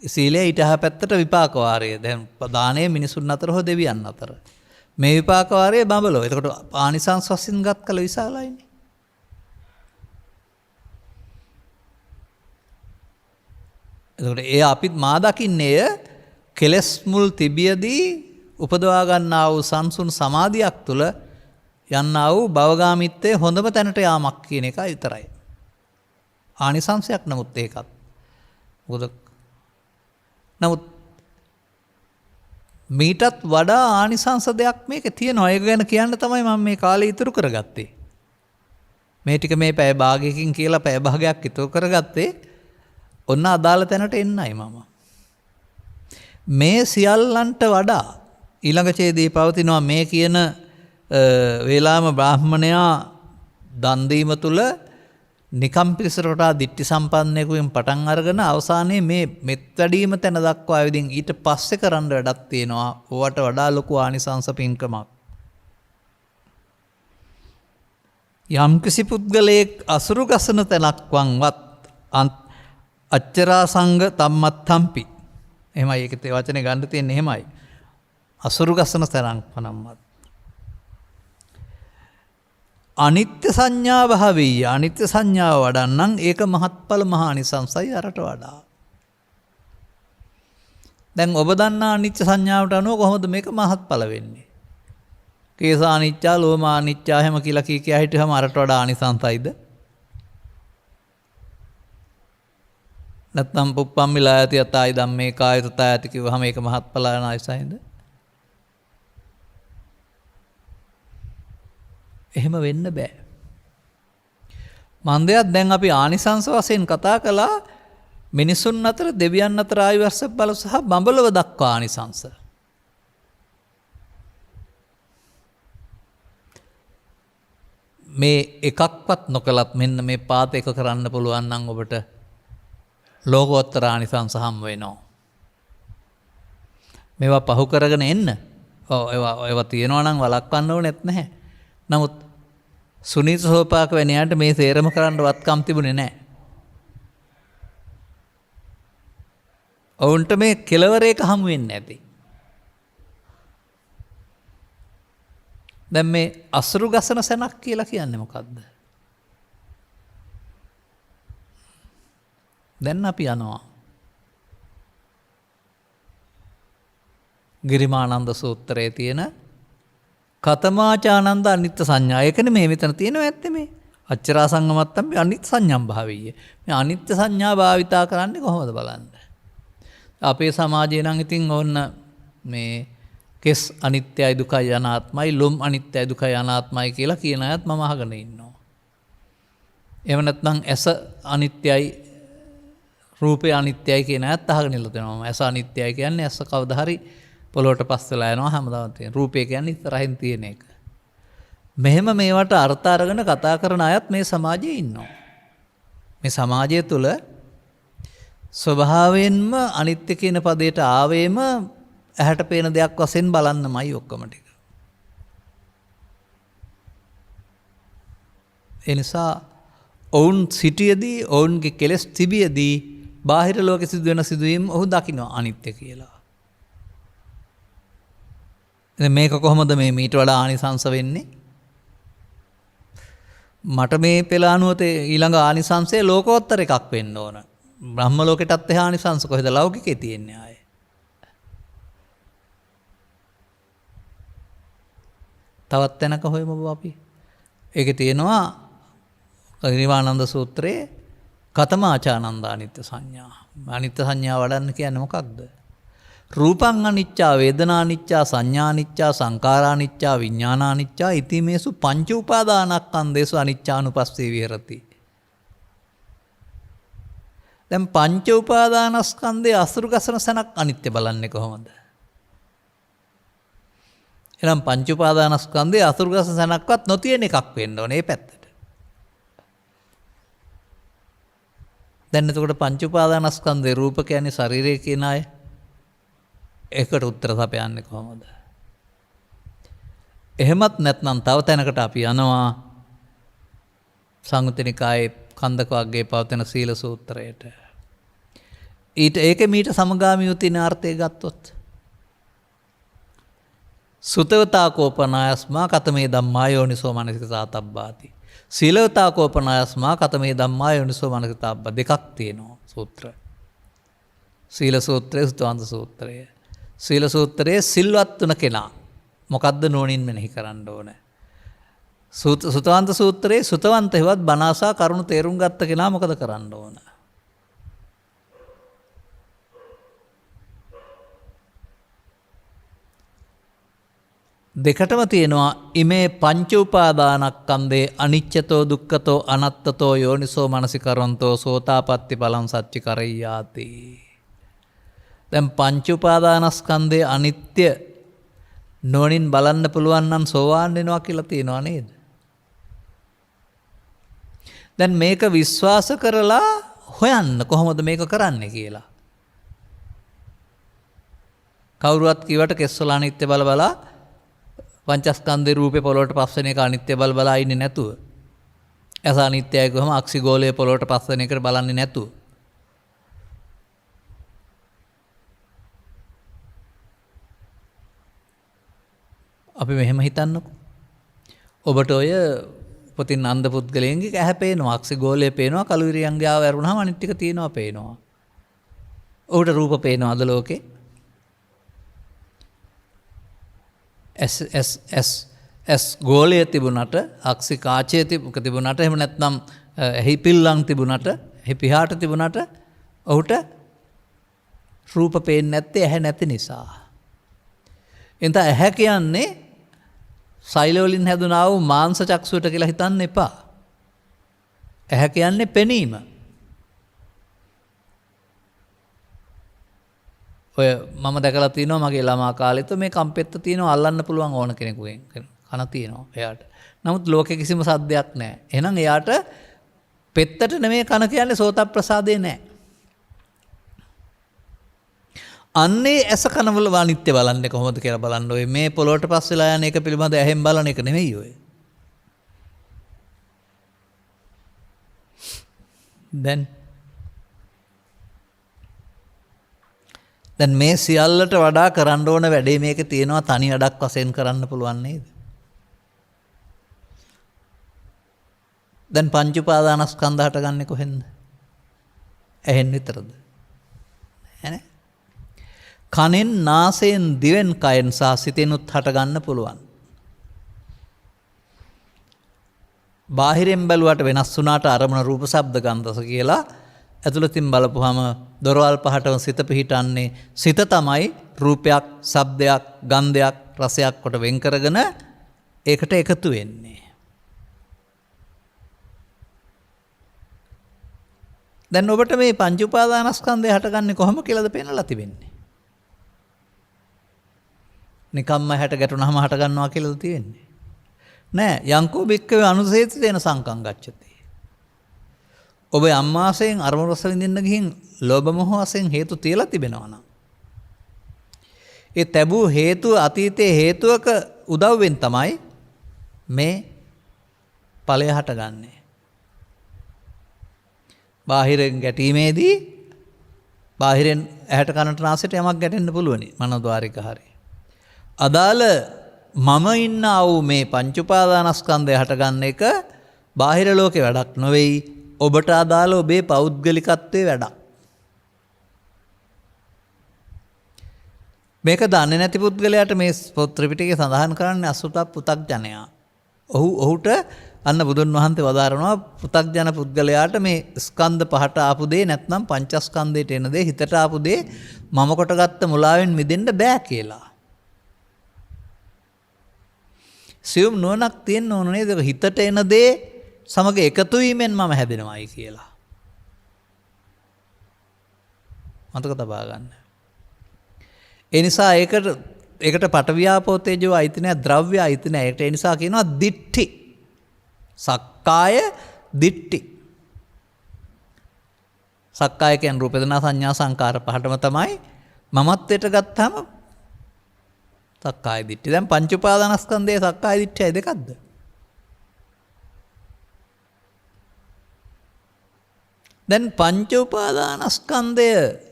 Speaker 1: සීලය ඊට එහා පැත්තට විපාක වාරය. දැන් දානේ මිනිසුන් අතර හෝ දෙවියන් අතර. මේ විපාක වාරය බඹලෝ. එතකොට ආනිසංස වශයෙන් ගත් කල විශාලයිනේ. එතකොට ඒ අපිත් මා දකින්නේ කෙලස් මුල් තිබියදී උපදවා ගන්නා වූ සංසුන් සමාධියක් තුළ යන්නා වූ භවගාමිත්වයේ හොඳම තැනට යාමක් කියන එක විතරයි. ආනිසංසයක් නමුත් ඒකත්. මොකද නමුත් මීටත් වඩා ආනිසංස දෙයක් මේකේ තියෙනවා. ඒක ගැන කියන්න තමයි මම මේ කාලේ ඉතුරු කරගත්තේ. මේ ටික මේ පැය භාගයකින් කියලා පැය භාගයක් ඉතුරු කරගත්තේ ඔන්න අදාළ තැනට එන්නයි මම. මේ සියල්ලන්ට වඩා ඊළඟ ඡේදයේ පවතිනවා මේ කියන වේලාම බ්‍රාහ්මණයා දන් දීම තුළ නිකම් පිරිසකට දිට්ඨි සම්පන්නෙකුෙන් පටන් අරගෙන අවසානයේ මේ මෙත් වැඩීම තැන දක්වා ආවදින් ඊට පස්සේ කරන්න වැඩක් තියෙනවා. ඕවට වඩා ලොකු ආනිසංස පින්කමක්. යම්කිසි පුද්ගලයෙක් අසුරු ගසන තැනක්වන්වත් අච්චරා සංඝ තම්මත්තම්පි. එහෙමයි ඒකේ වචනේ ගන්න තියෙන්නේ එහෙමයි. අසුරු ගසන තැනක් වනම්වත්. අනිත්‍ය සංඥා භාවීය අනිත්‍ය සංඥාව වඩන්නම් ඒක මහත්ඵල මහානිසංසයි අරට වඩා. දැන් ඔබ දන්නා අනිත්‍ය සංඥාවට අනුව කොහොමද මේක මහත්ඵල වෙන්නේ? කේසානිච්චා ලෝමානිච්චා හැම කියලා කිය හිටියම අරට වඩා ආනිසංසයිද? නැත්නම් පුප්පම්මිලා යති යතයි ධම්මේ කායතත යති කිව්වහම ඒක මහත්ඵල ආනිසංසයිද? එහෙම වෙන්න බෑ. මන්දයක් දැන් අපි ආනිසංස වශයෙන් කතා කළා මිනිසුන් අතර දෙවියන් අතර ආයු වර්ෂ බල සහ බඹලව දක්වා ආනිසංස. මේ එකක්වත් නොකලත් මෙන්න මේ පාත එක කරන්න පුළුවන් නම් ඔබට ලෝකෝත්තර ආනිසංස හම් වෙනවා. මේවා පහු කරගෙන එන්න. ඒවා තියෙනවා නම් වළක්වන්න ඕනෙත් නැහැ. නමුත් සුනීත සෝපාක වෙනයාට මේ සේරම කරන්න වත්කම් තිබුණේ නැහැ. ඔවුන්ට මේ කෙලවරේක හමු වෙන්නේ නැති. දැන් මේ අසුරු ගසන සැනක් කියලා කියන්නේ මොකද්ද? දැන් අපි යනවා ගිරිමානන්ද සූත්‍රයේ තියෙන කතමාචානන්ද අනිත්‍ය සංඥා. ඒකනේ මේ මෙතන තියෙනවා ඇත්තේ මේ. අච්චරා සංගමත්තම් මේ අනිත්‍ය සංඥම් භාවීය. මේ අනිත්‍ය සංඥා භාවිතා කරන්නේ කොහොමද බලන්න. අපේ සමාජයේ නම් ඉතින් ඕන්න මේ කෙස් අනිත්‍යයි දුකයි අනාත්මයි, ලොම් අනිත්‍යයි දුකයි අනාත්මයි කියලා කියන අයත් මම අහගෙන ඉන්නවා. එහෙම නැත්නම් ඇස අනිත්‍යයි රූපය අනිත්‍යයි කියන අයත් අහගෙන ඉල්ල දෙනවා. ඇස අනිත්‍යයි කියන්නේ ඇස කවදා හරි පොළොවට පස් වෙලා යනවා හැමදාම තියෙන. රූපය කියන්නේ ඉස්සරහින් තියෙන එක. මෙහෙම මේවට අර්ථ අරගෙන කතා කරන අයත් මේ සමාජයේ ඉන්නවා. මේ සමාජය තුළ ස්වභාවයෙන්ම අනිත්‍ය කියන පදයට ආවේම ඇහැට පේන දෙයක් වශයෙන් බලන්නමයි ඔක්කොම ටික. ඒ නිසා ඔවුන් සිටියේදී ඔවුන්ගේ කෙලෙස් තිබියදී බාහිර ලෝකෙ සිදුවෙන සිදුවීම් ඔහු දකිනවා අනිත්‍ය කියලා. මේක කොහොමද මේ මීට වඩා ආනිසංස වෙන්නේ? මට මේ පෙළ අනුව ඊළඟ ආනිසංසය ලෝකෝත්තර එකක් වෙන්න ඕන. බ්‍රහ්ම ලෝකෙටත් එහා ආනිසංස කොහෙද ලෞකිකේ තියෙන්නේ ආයේ. තවත් තැනක හොයමු අපි. ඒකේ තියෙනවා නිර්වාණන්ද සූත්‍රයේ කතමාචානන්ද අනිත්‍ය සංඥා. අනිත්‍ය සංඥා වඩන්න කියන්නේ මොකක්ද? රූපං අනිච්චා, වේදනා අනිච්චා, සංඥා අනිච්චා, සංඛාරා අනිච්චා, විඥානා අනිච්චා, ඉතිමේසු පංච උපාදානස්කන්ධේසු අනිච්චානුපස්සී විහෙරති. දැන් පංච උපාදානස්කන්ධයේ අසුරු ගසන සැනක් අනිත්‍ය බලන්නේ කොහොමද? එහෙනම් පංච උපාදානස්කන්ධයේ අසුරු ගසන සැනක්වත් නොතියන එකක් වෙන්න ඕනේ මේ පැත්තට. දැන් එතකොට පංච උපාදානස්කන්ධේ රූප කියන්නේ ශරීරය කියන අය ඒකට උත්තර සපයන්නේ කොහොමද? එහෙමත් නැත්නම් තව තැනකට අපි යනවා සංයුත්ත නිකායේ කන්දක වර්ගයේ පවතින සීල සූත්‍රයට. ඒකේ මීට සමගාමීව තියෙන අර්ථය ගත්තොත් සුතවතා කෝපනායස්මා කතමේ ධම්මා යෝනිසෝ මනසිකාතබ්බාති. සීලවතා කෝපනායස්මා කතමේ ධම්මා යෝනිසෝ මනසිකාතබ්බා දෙකක් තියෙනවා සූත්‍ර. සීල සූත්‍රය, සුතවන්ත සූත්‍රය. සීල සූත්‍රයේ සිල්වත් වුණ කෙනා මොකද්ද නුවණින් මෙනෙහි කරන්න ඕනේ. සුතවන්ත සූත්‍රයේ සුතවන්ත හේවත් බණාසා කරුණු තේරුම් ගත්ත කෙනා මොකද කරන්න ඕන? දෙකටම තියෙනවා ඉමේ පංච උපාදානස්කන්ධේ අනිච්චතෝ දුක්ඛතෝ අනත්තතෝ යෝනිසෝ මනසිකරන්තෝ සෝතාපට්ටි ඵලං සච්චි කරෙය්‍යාති. දැන් පංච උපාදානස්කන්ධයේ අනිත්‍ය නොනින් බලන්න පුළුවන් නම් සෝවාන් වෙනවා කියලා තියෙනවා නේද? දැන් මේක විශ්වාස කරලා හොයන්න කොහොමද මේක කරන්නේ කියලා. කවුරුවත් කිව්වට කෙස්වල අනිත්‍ය බල බලා පංචස්කන්ධේ රූපේ පොළොවට පස් වෙන එක අනිත්‍ය බල බලා ඉන්නේ නැතුව. ඇස අනිත්‍යයි කොහොම අක්සිගෝලයේ පොළොවට පස් වෙන එකට බලන්නේ නැතුව. අපි මෙහෙම හිතන්නකෝ. ඔබට ඔය උපතින් අන්ධ පුද්ගලයන්ගේ ඇහැ පේනවා, අක්සිගෝලය පේනවා, කළු ඉරියන්ගේ ආව ඇරුණාම අනිත් ටික තියෙනවා පේනවා. ඔහුට රූප පේනවද ලෝකේ? ඇස් ගෝලය තිබුණට, අක්සි කාචය තිබුණට, එහෙම නැත්නම් එහි පිල්ලම් තිබුණට, එහි පිහාට තිබුණට ඔහුට රූප පේන්නේ නැත්තේ ඇහැ නැති නිසා. එතන ඇහැ කියන්නේ සෛල වලින් හැදුනා වූ මාංශ චක්ෂුවට කියලා හිතන්න එපා. ඇහැ කියන්නේ පෙනීම. ඔය මම දැකලා තියෙනවා මගේ ළමා කාලෙත් මේ කම්පෙත්ත තියෙනවා අල්ලන්න පුළුවන් ඕන කෙනෙකුගෙන්. කන තියෙනවා එයාට. නමුත් ලෝකේ කිසිම සද්දයක් නැහැ. එහෙනම් එයාට පෙත්තට නෙමෙයි කන කියන්නේ සෝතප්‍රසාදේ නැහැ. අන්නේ ඇස කනවල අනිත්‍ය බලන්නේ කොහොමද කියලා බලන්න. ඔය මේ පොළොවට පස් වෙලා යන එක පිළිබඳ ඇහෙන් බලන එක නෙමෙයි ඔය. දැන් දැන් මේ සියල්ලට වඩා කරන්න ඕන වැඩේ මේකේ තියෙනවා තනි වැඩක් වශයෙන් කරන්න පුළුවන් නේද? දැන් පංච උපාදානස්කන්ධ හටගන්නේ කොහෙන්ද? ඇහෙන් විතරද? ඈ කනෙන්, නාසයෙන්, දිවෙන්, කයෙන් සහ සිතෙනුත් හටගන්න පුළුවන්. බාහිරෙන් බැලුවට වෙනස් වුණාට අරමුණ රූප, ශබ්ද, ගන්ධ, රස කියලා ඇතුළතින් බලපුවම දොරවල් පහටම සිත පිහිටන්නේ. සිත තමයි රූපයක්, ශබ්දයක්, ගන්ධයක්, රසයක් කොට වෙන් කරගෙන ඒකට එකතු වෙන්නේ. දැන් ඔබට මේ පංච උපාදානස්කන්ධය හටගන්නේ කොහොම කියලාද පේනලා තිබෙන්නේ? නිකම්ම හැට ගැටුනහම හට ගන්නවා කියලාද තියෙන්නේ? නෑ. යංකෝ බික්කවේ අනුසේති තේන සංකං ගච්ඡති. ඔබ අම්මාසයෙන් අරමුණු රස විඳින්න ගිහින් ලෝභ මොහ වශයෙන් හේතු තියලා තිබෙනවා නම් ඒ තැබූ හේතුව අතීතයේ හේතුවක උදව්වෙන් තමයි මේ ඵලය හටගන්නේ. බාහිරෙන් ගැටීමේදී බාහිරෙන් ඇහැට කනට නාසයට යමක් ගැටෙන්න පුළුවනි මනෝද්වාරික හරිය. අදාළ මම ඉන්න වූ මේ පංච උපාදානස්කන්ධය හටගන්න එක බාහිර ලෝකේ වැඩක් නොවේයි. ඔබට අදාළ ඔබේ පෞද්ගලිකත්වයේ වැඩක්. මේක දන්නේ නැති පුද්ගලයාට මේ ත්‍රිපිටකයේ සඳහන් කරන්නේ අසුත පුතග්ජනයා. ඔහුට අන්න බුදුන් වහන්සේ වදාරනවා පුතග්ජන පුද්ගලයාට මේ ස්කන්ධ පහට ආපු දේ නැත්නම් පංචස්කන්ධයට එන දේ හිතට ආපු දේ මම කොටගත්ත මුලාවෙන් මිදෙන්න බෑ කියලා. සියුම් නුවණක් තියෙන්න ඕන නේද? හිතට එන දේ සමග එකතු වීමෙන් මම හැදෙනවායි කියලා. මතක තබා ගන්න. ඒ නිසා ඒකට පටවියාපෝ තේජෝ අයිති නැහැ, ද්‍රව්‍ය අයිති නැහැ. ඒ නිසා කියනවා දිට්ඨි. සක්කාය දිට්ඨි. සක්කාය කියන්නේ රූප වේදනා සංඥා සංකාර පහටම තමයි. මමත්වයට ගත්තාම සක්කාය දිට්ඨි. දැන් පංච උපාදානස්කන්ධයේ සක්කාය දිට්ඨිය දෙකක්ද? දැන් පංච උපාදානස්කන්ධයට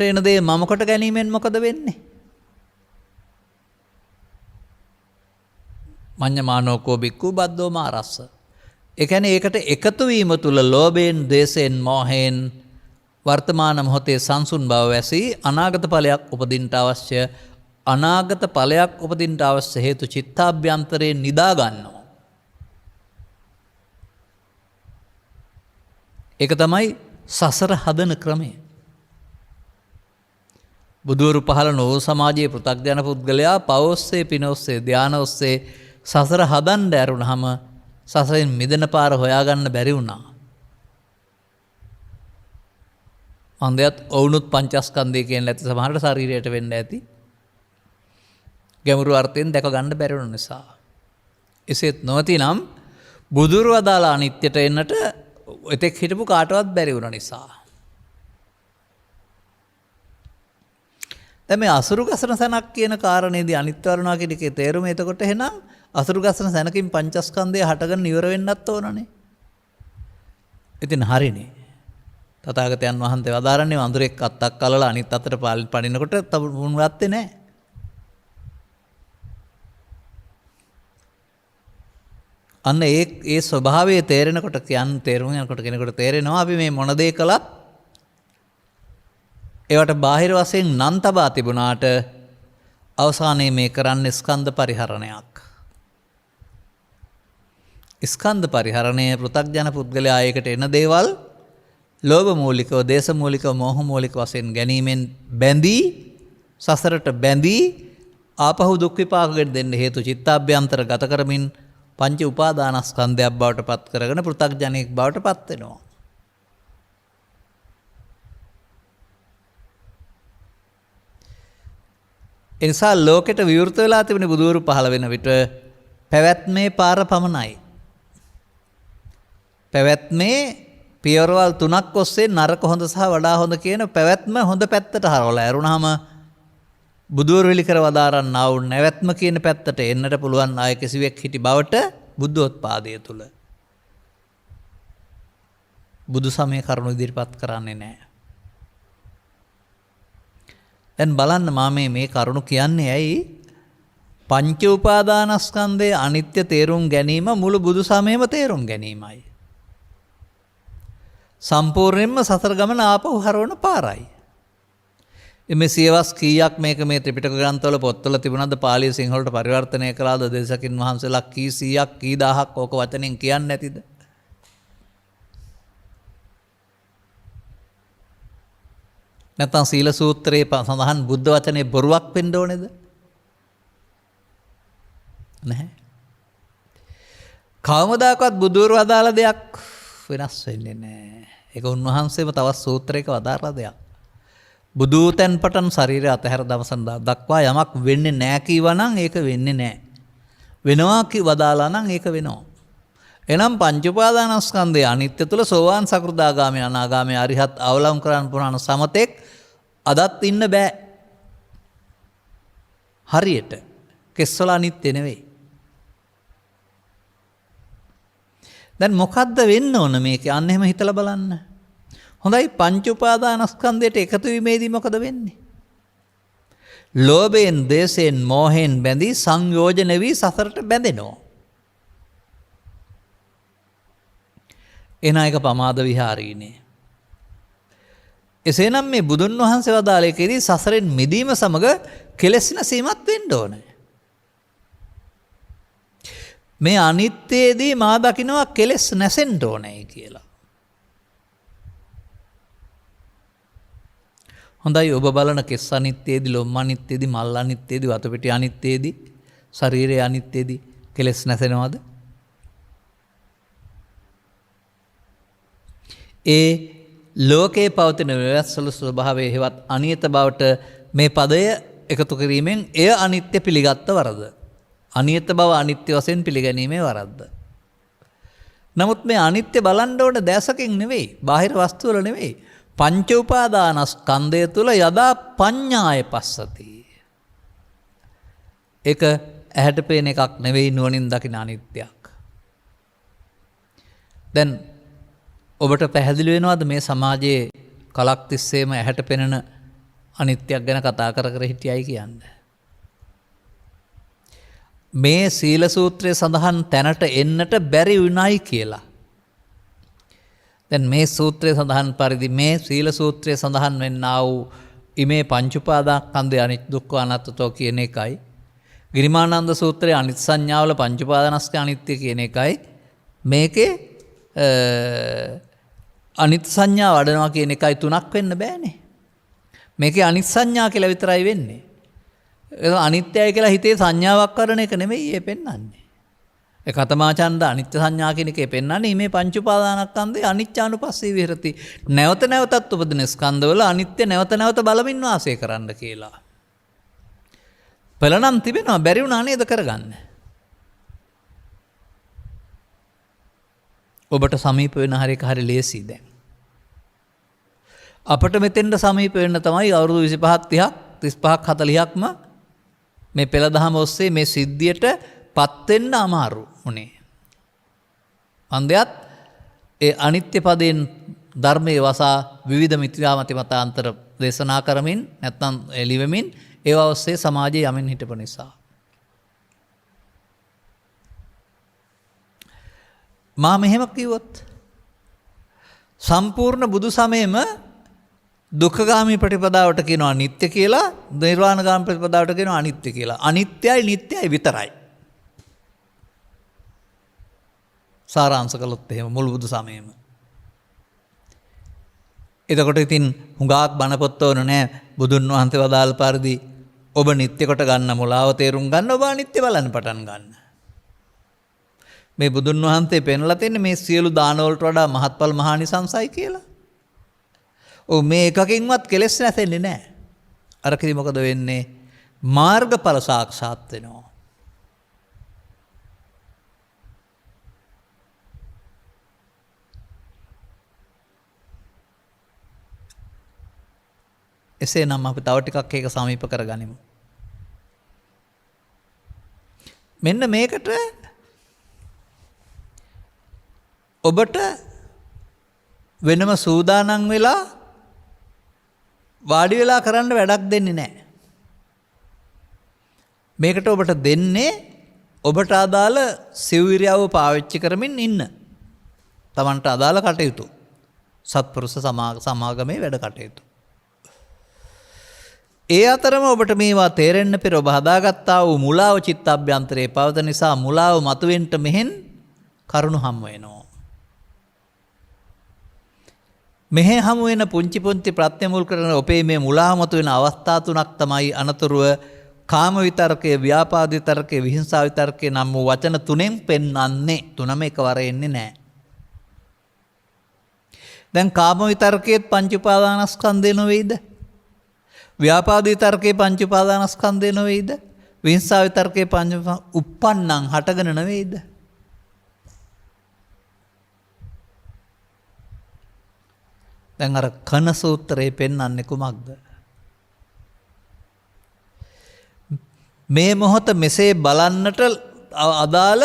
Speaker 1: එන දේ මම කොට ගැනීමෙන් මොකද වෙන්නේ? මඤ්ඤමානෝකෝ බික්ඛු බද්දෝ මාරස්ස. ඒ කියන්නේ ඒකට එකතු වීම තුල ලෝභයෙන්, ද්වේෂයෙන්, මෝහයෙන් වර්තමාන මොහොතේ සංසුන් බව වැසී අනාගත ඵලයක් උපදින්නට අවශ්‍ය අනාගත ඵලයක් උපදින්නට අවශ්‍ය හේතු චිත්තාභ්‍යන්තරයෙන් නිදා ගන්නවා. ඒක තමයි සසර හදන ක්‍රමය. බුදුවරු පහළ නොවූ සමාජයේ පෘථග්ජන පුද්ගලයා පව ඔස්සේ, පින ඔස්සේ, ධාන ඔස්සේ සසර හදන්න ඇරුණාම සසරෙන් මිදෙන පාර හොයාගන්න බැරි වුණා. අන්දයත් ඔවුනුත් පංචස්කන්ධය කියන ඇති සමහරට ශරීරයට වෙන්න ඇති. ගැඹුරු අර්ථයෙන් දැක ගන්න බැරි වුණ නිසා. එසේත් නොවතිනම් බුදුරු අදාළ අනිත්‍යට එන්නට එතෙක් හිටපු කාටවත් බැරි වුණ නිසා. දැන් මේ අසුරු ගසන සැනක් කියන කාරණේදී අනිත්‍ය වර්ණා කියන එකේ තේරුම එතකොට එහෙනම් අසුරු ගසන සැනකින් පංචස්කන්ධය හටගෙන ඉවර වෙන්නත් ඕනනේ. ඉතින් හරිනේ. තථාගතයන් වහන්සේ වදාරන්නේ වඳුරෙක් අත්තක් කලලා අනිත් අතට පනිනකොට තමුන් වත්තේ නැහැ. අන්න ඒ ස්වභාවය තේරෙනකොට තේරුම් යනකොට කෙනෙකුට තේරෙනවා අපි මේ මොන දේ කළත් ඒවට බාහිර වශයෙන් නම් තබා තිබුණාට අවසානයේ මේ කරන්නේ ස්කන්ධ පරිහරණයක්. ස්කන්ධ පරිහරණය පෘථග්ජන පුද්ගලයා ඒකට එන දේවල් ලෝභ මූලිකව, දේශ මූලිකව, මෝහ මූලික වශයෙන් ගැනීමෙන් බැඳී සසරට බැඳී ආපහු දුක් විපාකගෙන දෙන්න හේතු චිත්තාභ්‍යන්තර ගත කරමින් පංච උපාදානස්කන්ධයක් බවට පත් කරගෙන පෘථග්ජනෙක් බවට පත් වෙනවා. එනිසා ලෝකෙට විවෘත වෙලා තිබෙන බුදුවරු පහළ වෙන විට පැවැත්මේ පාර පමණයි. පැවැත්මේ පියවරවල් 3ක් ඔස්සේ නරක හොඳ සහ වඩා හොඳ කියන පැවැත්ම හොඳ පැත්තට හරවලා ඇරුණාම බුදුවරු විලි කර වදාරන්නා වූ නැවැත්ම කියන පැත්තට එන්නට පුළුවන් ආය කිසිවෙක් හිටි බවට බුද්ධෝත්පාදය තුල බුදු සමය කරුණු ඉදිරිපත් කරන්නේ නැහැ. දැන් බලන්න මම මේ කරුණු කියන්නේ ඇයි? පංච උපාදානස්කන්ධයේ අනිත්‍ය තේරුම් ගැනීම මුළු බුදු සමයේම තේරුම් ගැනීමයි. සම්පූර්ණයෙන්ම සතර ගමන ආපහු හරවන පාරයි. මේ සියවස් කීයක් මේක මේ ත්‍රිපිටක ග්‍රන්ථවල පොත්වල තිබුණාද පාලිය සිංහලට පරිවර්තනය කළාද දේශකින් වහන්සේලා කී 100ක් කී 1000ක් ඕක වචනෙන් කියන්නේ නැතිද? නැත්නම් සීල සූත්‍රයේ සඳහන් බුද්ධ වචනේ බොරුවක් වෙන්න ඕනේද? නැහැ. කවමදාකවත් බුදුරු අදාළ දෙයක් වෙනස් වෙන්නේ නැහැ. ඒක උන්වහන්සේම තවත් සූත්‍රයක වදාරලා දෙයක්. බුදුතෙන් පටන් ශරීරය අතහැර දවසන දක්වා යමක් වෙන්නේ නැහැ කීවා නම් ඒක වෙන්නේ නැහැ. වෙනවා කී වදාලා නම් ඒක වෙනවා. එනම් පංච උපාදානස්කන්ධයේ අනිත්‍ය තුල සෝවාන් සකෘදාගාමී අනාගාමී අරිහත් අවලම් කරන්න පුරාණ සමතෙක් අදත් ඉන්න බෑ. හරියට කෙස්වල අනිත්‍ය නෙවෙයි. දැන් මොකද්ද වෙන්න ඕන මේකේ? අන්න එහෙම හිතලා බලන්න. හොඳයි පංච උපාදානස්කන්ධයට එකතු වීමේදී මොකද වෙන්නේ? ලෝභයෙන්, දේශයෙන්, මෝහයෙන් බැඳී සංයෝජන වී සසරට බැඳෙනවා. එන එක පමාද විහාරීනේ. එසේනම් මේ බුදුන් වහන්සේ වදාළේකෙදී සසරෙන් මිදීම සමග කෙලෙස් නැසීමත් වෙන්න ඕනේ. මේ අනිත්‍යයේදී මා දකින්නවා කෙලෙස් නැසෙන්න ඕනේ කියලා. හොඳයි ඔබ බලන කෙස් අනිත්‍යයේදී, ලොම් අනිත්‍යයේදී, මල් අනිත්‍යයේදී, වතු පිටි අනිත්‍යයේදී, ශරීරයේ අනිත්‍යයේදී කෙලෙස් නැසෙනවද? ඒ ලෝකේ පවතින වෙනස්වල ස්වභාවයේ හේවත් අනියත බවට මේ පදය එකතු කිරීමෙන් එය අනිත්‍ය පිළිගත්ත වරද. අනියත බව අනිත්‍ය වශයෙන් පිළිගැනීමේ වරද්ද. නමුත් මේ අනිත්‍ය බලන්න ඕන දැසකින් නෙවෙයි, බාහිර වස්තු වල නෙවෙයි. පංච උපාදානස්කන්ධය තුල යදා පඤ්ඤාය පස්සති. ඒක ඇහැට පේන එකක් නෙවෙයි, නුවණින් දකින අනිත්‍යයක්. දැන් ඔබට පැහැදිලි වෙනවද මේ සමාජයේ කලක් තිස්සේම ඇහැට පෙනෙන අනිත්‍යයක් ගැන කතා කර කර හිටියයි කියන්නේ? මේ සීල සූත්‍රයේ සඳහන් තැනට එන්නට බැරි වුණයි කියලා. දැන් මේ සූත්‍රයේ සඳහන් පරිදි මේ සීල සූත්‍රයේ සඳහන් වෙන්නා වූ ඉමේ පංච උපාදානස්කන්ධය අනිත්‍ය දුක්ඛ අනාත්මතෝ කියන එකයි, ගිරිමානන්ද සූත්‍රයේ අනිත්‍ය සංඥාවල පංච උපාදානස්කන්ධ අනිත්‍ය කියන එකයි, මේකේ අනිත්‍ය සංඥා වඩනවා කියන එකයි තුනක් වෙන්න බෑනේ. මේකේ අනිත්‍ය සංඥා කියලා විතරයි වෙන්නේ. ඒක අනිත්‍යයි කියලා හිතේ සංඥාවක් කරන එක නෙමෙයි ඒ පෙන්වන්නේ. ඒ කතමාචන්ද අනිත්‍ය සංඥා කියන එකේ පෙන්වන්නේ මේ පංච උපාදානස්කන්ධේ අනිච්චානුපස්සී විහෙරති. නැවත නැවතත් උපදින ස්කන්ධවල අනිත්‍ය නැවත නැවත බලමින් වාසය කරන්න කියලා. පළනම් තිබෙනවා, බැරි වුණා නේද කරගන්න. ඔබට සමීප වෙන හරිය හරිය ලේසි දැන්. අපට මෙතෙන්ට සමීප වෙන්න තමයි අවුරුදු 25ක් 30ක් 35ක් 40ක්ම මේ පෙළ දහම ඔස්සේ මේ සිද්ධියට පත් වෙන්න අමාරු උනේ. අන්දයත් ඒ අනිත්‍ය පදයෙන් ධර්මයේ වසා විවිධ මිත්‍යාමති මතාන්තර දේශනා කරමින් නැත්නම් එළිවෙමින් ඒවා ඔස්සේ සමාජයේ යමින් හිටපු නිසා. මා මෙහෙම කිව්වොත් සම්පූර්ණ බුදු සමයේම දුක්ඛගාමී ප්‍රතිපදාවට කියනවා අනිත්‍ය කියලා, නිර්වාණගාමී ප්‍රතිපදාවට කියනවා අනිත්‍ය කියලා. අනිත්‍යයි නිට්ටයයි විතරයි. සාරාංශ කළොත් එහෙම මුළු බුදු සමයේම. එතකොට ඉතින් හුඟක් බණ පොත්වල නෑ බුදුන් වහන්සේ වදාළ පරිදි ඔබ නිට්ටය කොට ගන්න මුලාව තේරුම් ගන්න, ඔබ අනිත්‍ය බලන්න පටන් ගන්න. මේ බුදුන් වහන්සේ පෙන්වලා තියෙන්නේ මේ සියලු දාන වලට වඩා මහත්ඵල මහානිසංසයි කියලා. ඔව් මේ එකකින්වත් කෙලෙස් නැසෙන්නේ නැහැ. අර කිසි මොකද වෙන්නේ? මාර්ගඵල සාක්ෂාත් වෙනවා. එසේනම් අපි තව ටිකක් ඒක සමීප කරගනිමු. මෙන්න මේකට ඔබට වෙනම සූදානම් වෙලා වාඩි වෙලා කරන්න වැඩක් දෙන්නේ නැහැ. මේකට ඔබට දෙන්නේ ඔබට අදාළ සිව්විරියව පාවිච්චි කරමින් ඉන්න. Tamanට අදාළ කටයුතු. සත්පුරුෂ සමාගමේ වැඩ කටයුතු. ඒ අතරම ඔබට මේවා තේරෙන්න පෙර ඔබ හදාගත්තා වූ මුලාව චිත්තාභ්‍යන්තරයේ පවත නිසා මුලාව මතුවෙන්න මෙහෙන් කරුණු හමු වෙනවා. මෙහෙ හමු වෙන පුංචි පුංචි ප්‍රත්‍යමුල් කරන ඔපේ මේ මුලාව මතුවෙන අවස්ථා තුනක් තමයි අනතුරුව කාම විතරකයේ, ව්‍යාපාද විතරකයේ, විහිංසා විතරකයේ නම් වූ වචන තුනෙන් පෙන්වන්නේ. තුනම එකවර එන්නේ නැහැ. දැන් කාම විතරකයේත් පංච උපාදානස්කන්ධය නොවේද? ව්‍යාපාද විතරකයේ පංච උපාදානස්කන්ධය නොවේද? විහිංසා විතරකයේ පංච උප්පන්නං හටගෙන නොවේද? දැන් අර කන සූත්‍රයේ පෙන්වන්නේ කුමක්ද? මේ මොහොත මෙසේ බලන්නට අදාළ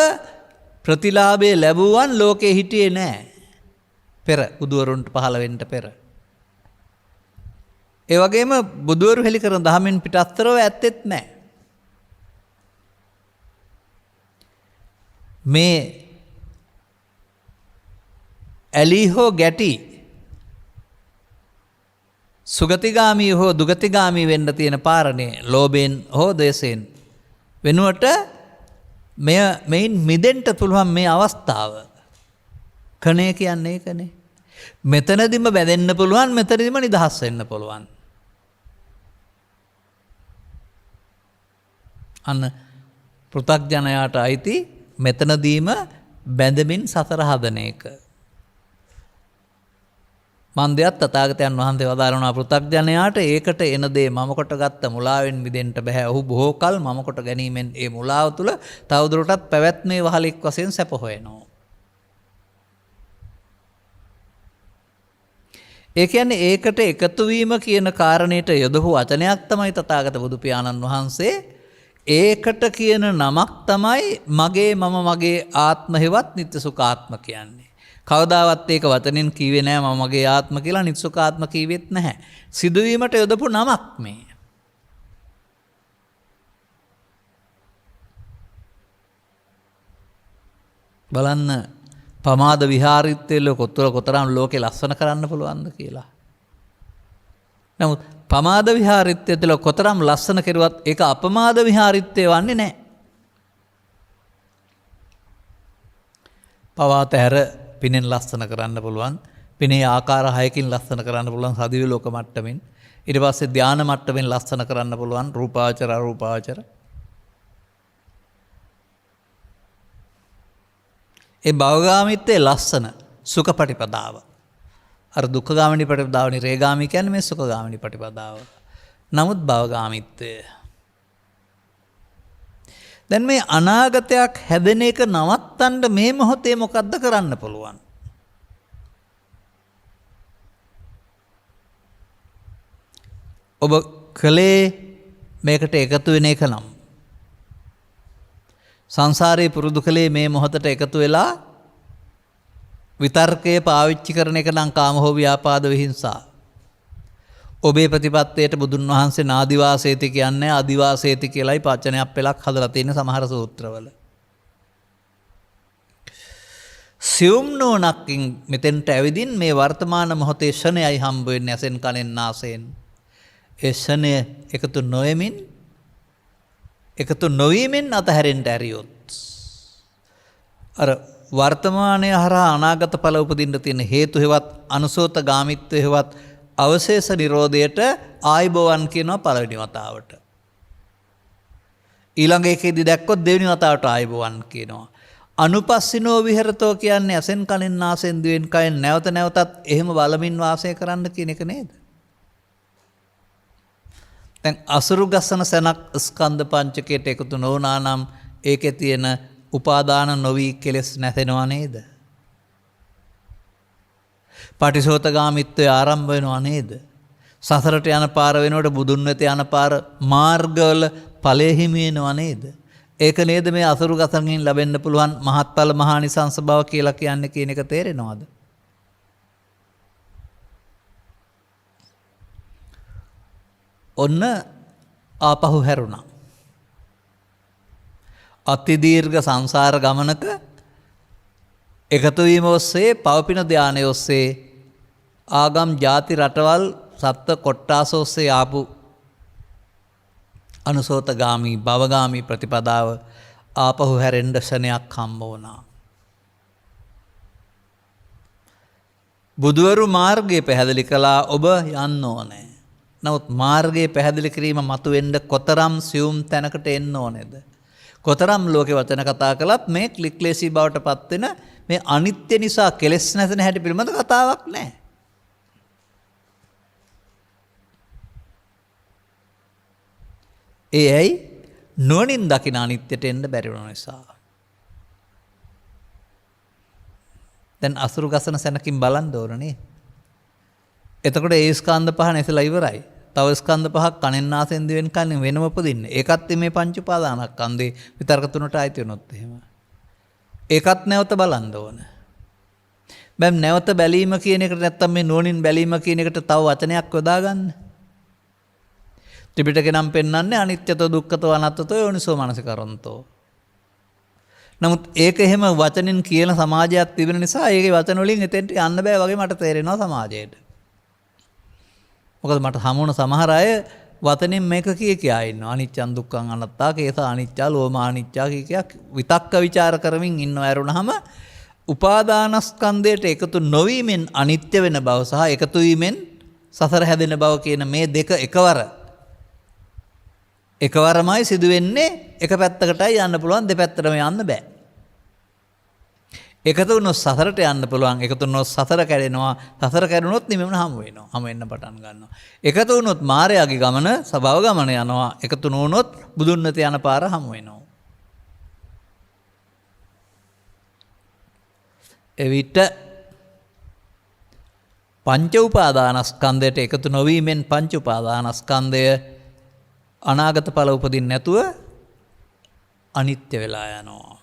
Speaker 1: ප්‍රතිලාභය ලැබුවන් ලෝකේ හිටියේ නැහැ. පෙර බුදුවරුන්ට පහළ වෙන්න පෙර. ඒ වගේම බුදුවරු හෙළි කරන ධහමින් පිටස්තරව ඇත්තෙත් නැහැ. මේ ඇලී හෝ ගැටි සුගතිගාමී හෝ දුගතිගාමී වෙන්න තියෙන පාරණේ ලෝභයෙන් හෝ ද්වේෂයෙන් වෙනුවට මෙයින් මිදෙන්න පුළුවන් මේ අවස්ථාව. කණේ කියන්නේ ඒකනේ. මෙතනදිම බැඳෙන්න පුළුවන්, මෙතනදිම නිදහස් වෙන්න පුළුවන්. අන්න පෘථග්ජනයාට අයිති මෙතනදීම බැඳමින් සතර හදන එක. මන්දයත් තථාගතයන් වහන්සේ වදාරනවා පෘථග්ජනයාට ඒකට එන දේ මම කොට ගත්ත මුලාවෙන් මිදෙන්න බෑ. ඔහු බොහෝ කල මම කොට ගැනීමෙන් ඒ මුලාව තුල තවදුරටත් පැවැත්මේ වහලෙක් වශයෙන් සැප හොයනවා. ඒ කියන්නේ ඒකට එකතු වීම කියන කාරණේට යොදපු වචනයක් තමයි තථාගත බුදු පියාණන් වහන්සේ ඒකට කියන නමක් තමයි මගේ මම මගේ ආත්ම හේවත් නිත්‍ය සුඛාත්ම කියන්නේ. කවදාවත් ඒක වචනෙන් කීවේ නෑ මම මගේ ආත්ම කියලා, නිත්‍ය සුඛාත්ම කීවෙත් නැහැ. සිදුවීමට යොදපු නමක් මේ. බලන්න පමාද විහාරීත්වයේ කොතරම් ලෝකේ ලස්සන කරන්න පුළුවන්ද කියලා. නමුත් පමාද විහාරීත්වයේ තුළ කොතරම් ලස්සන කෙරුවත් ඒක අපමාද විහාරීත්වයේ වන්නේ නැහැ. පවාතහැර පිනෙන් ලස්සන කරන්න පුළුවන්. පිනේ ආකාර 6කින් ලස්සන කරන්න පුළුවන් සදිවි ලෝක මට්ටමින්. ඊට පස්සේ ධානා මට්ටමින් ලස්සන කරන්න පුළුවන් රූපාවචර අරූපාවචර. ඒ භවගාමීත්වයේ ලස්සන සුඛපටිපදාව. අර දුක්ඛගාමිනී ප්‍රතිපදාව නිරේගාමී කියන්නේ මේ සුඛගාමිනී ප්‍රතිපදාව. නමුත් භවගාමීත්වය. දැන් මේ අනාගතයක් හැදෙන එක නවත්තන්න මේ මොහොතේ මොකද්ද කරන්න පුළුවන්? ඔබ කලේ මේකට එකතු වෙන එක නම් සංසාරේ පුරුදු කලේ මේ මොහොතට එකතු වෙලා විතර්කයේ පාවිච්චි කරන එක නම් කාම හෝ ව්‍යාපාද විහිංසා. ඔබේ ප්‍රතිපත්තියට බුදුන් වහන්සේ නාදිවාසේති කියන්නේ ආදිවාසේති කියලායි වචනයක් පෙළක් හදලා තියෙන සමහර සූත්‍රවල. සියුම් නෝනකින් මෙතෙන්ට ඇවිදින් මේ වර්තමාන මොහොතේ ෂණයයි හම්බ වෙන්නේ ඇසෙන් කනෙන් නාසයෙන්. ඒ ෂණය එකතු නොෙමින් එකතු නොවීමෙන් අතහැරෙන්න ඇරියොත් අර වර්තමානයේ හරහා අනාගත ඵල උපදින්න තියෙන හේතු හේවත් අනුසෝත ගාමිත්ව හේවත් අවශේෂ නිරෝධයට ආයිබෝවන් කියනවා පළවෙනි වතාවට. ඊළඟ එකේදී දැක්කොත් දෙවෙනි වතාවට ආයිබෝවන් කියනවා. අනුපස්සිනෝ විහෙරතෝ කියන්නේ ඇසෙන් කනෙන් නාසයෙන් දිවෙන් කයෙන් නැවත නැවතත් එහෙම බලමින් වාසය කරන්න කියන එක නේද? දැන් අසුරු ගසන සනක් ස්කන්ධ පංචකයට එකතු නොවුනා නම් ඒකේ තියෙන උපාදාන නොවි කෙලස් නැතෙනවා නේද? පටිසෝතගාමිත්වය ආරම්භ වෙනවා නේද? සසරට යන පාර වෙනකොට බුදුන් වෙත යන පාර මාර්ගවල ඵලෙ හිමි වෙනවා නේද? ඒක නේද මේ අසුරු ගසනකින් ලැබෙන්න පුළුවන් මහත්ඵල මහානිසංස බව කියලා කියන්නේ කියන එක තේරෙනවද? ඔන්න ආපහු හැරුණා. අතිදීර්ඝ සංසාර ගමනක එකතු වීම ඔස්සේ පවපින ධානය ඔස්සේ ආගම් ಜಾති රටවල් සත්ත්ව කොට්ටාස ඔස්සේ ආපු අනුසෝතගාමී භවගාමී ප්‍රතිපදාව ආපහු හැරෙන්න ශනයක් හම්බ වුණා. බුදුවරු මාර්ගය පැහැදිලි කළා ඔබ යන්න ඕනේ. නමුත් මාර්ගයේ පැහැදිලි කිරීම මතුවෙන්න කොතරම් සියුම් තැනකට එන්න ඕනේද? කොතරම් ලෝකේ වචන කතා කළත් මේ ක්ලික්ලේසී බවට පත් වෙන මේ අනිත්‍ය නිසා කෙලෙස් නැසෙන හැටි පිළිබඳ කතාවක් නැහැ. ඒ ඇයි නුවණින් දකින අනිත්‍යට එන්න බැරි වුණ නිසා. දැන් අසුරු ගසන සැනකින් බලන්න ඕනනේ. එතකොට ඒ ස්කන්ධ පහ නැසලා ඉවරයි. තව ස්කන්ධ පහක් කනෙන් නාසයෙන් දිවෙන් කන්නේ වෙනම උපදින්නේ. ඒකත් මේ පංච උපාදානස්කන්ධේ විතර්ක තුනට ආйти වෙනොත් එහෙම. ඒකත් නැවත බලන්න ඕන. බැම් නැවත බැලීම කියන එකට නැත්තම් මේ නුවණින් බැලීම කියන එකට තව වචනයක් යොදා ගන්න. ත්‍රිපිටකේ නම් පෙන්වන්නේ අනිත්‍යතෝ දුක්ඛතෝ අනාත්තතෝ යෝනිසෝ මනසිකරන්තෝ. නමුත් ඒක එහෙම වචනෙන් කියන සමාජයක් තිබෙන නිසා ඒකේ වචන වලින් එතෙන්ට යන්න බෑ වගේ මට තේරෙනවා සමාජයට. මොකද මට හමුවන සමහර අය වචනෙන් මේක කියා ඉන්නවා. අනිච්චං දුක්ඛං අනාත්තා කේස අනිච්චා ලෝමා අනිච්චා කිය විතක්ක ਵਿਚාර කරමින් ඉන්නව ඇරුණාම උපාදානස්කන්ධයට එකතු නොවීමෙන් අනිත්‍ය වෙන බව සහ එකතු වීමෙන් සසර හැදෙන බව කියන මේ දෙක එකවරමයි සිදු වෙන්නේ. එක පැත්තකටයි යන්න පුළුවන්, දෙපැත්තටම යන්න බෑ. එකතු වුණොත් සසරට යන්න පුළුවන්, එකතු වුණොත් සසර කැඩෙනවා, සසර කැඩුණොත් නිවෙන්න හමු වෙනවා, හමු වෙන්න පටන් ගන්නවා. එකතු වුණොත් මායාවේ ගමන, ස්වභාව ගමන යනවා, එකතු නොවුනොත් බුදුන් වෙත යන පාර හමු වෙනවා. එවිට පංච උපාදානස්කන්ධයට එකතු නොවීමෙන් පංච උපාදානස්කන්ධය අනාගත ඵල උපදින්න නැතුව අනිත්‍ය වෙලා යනවා.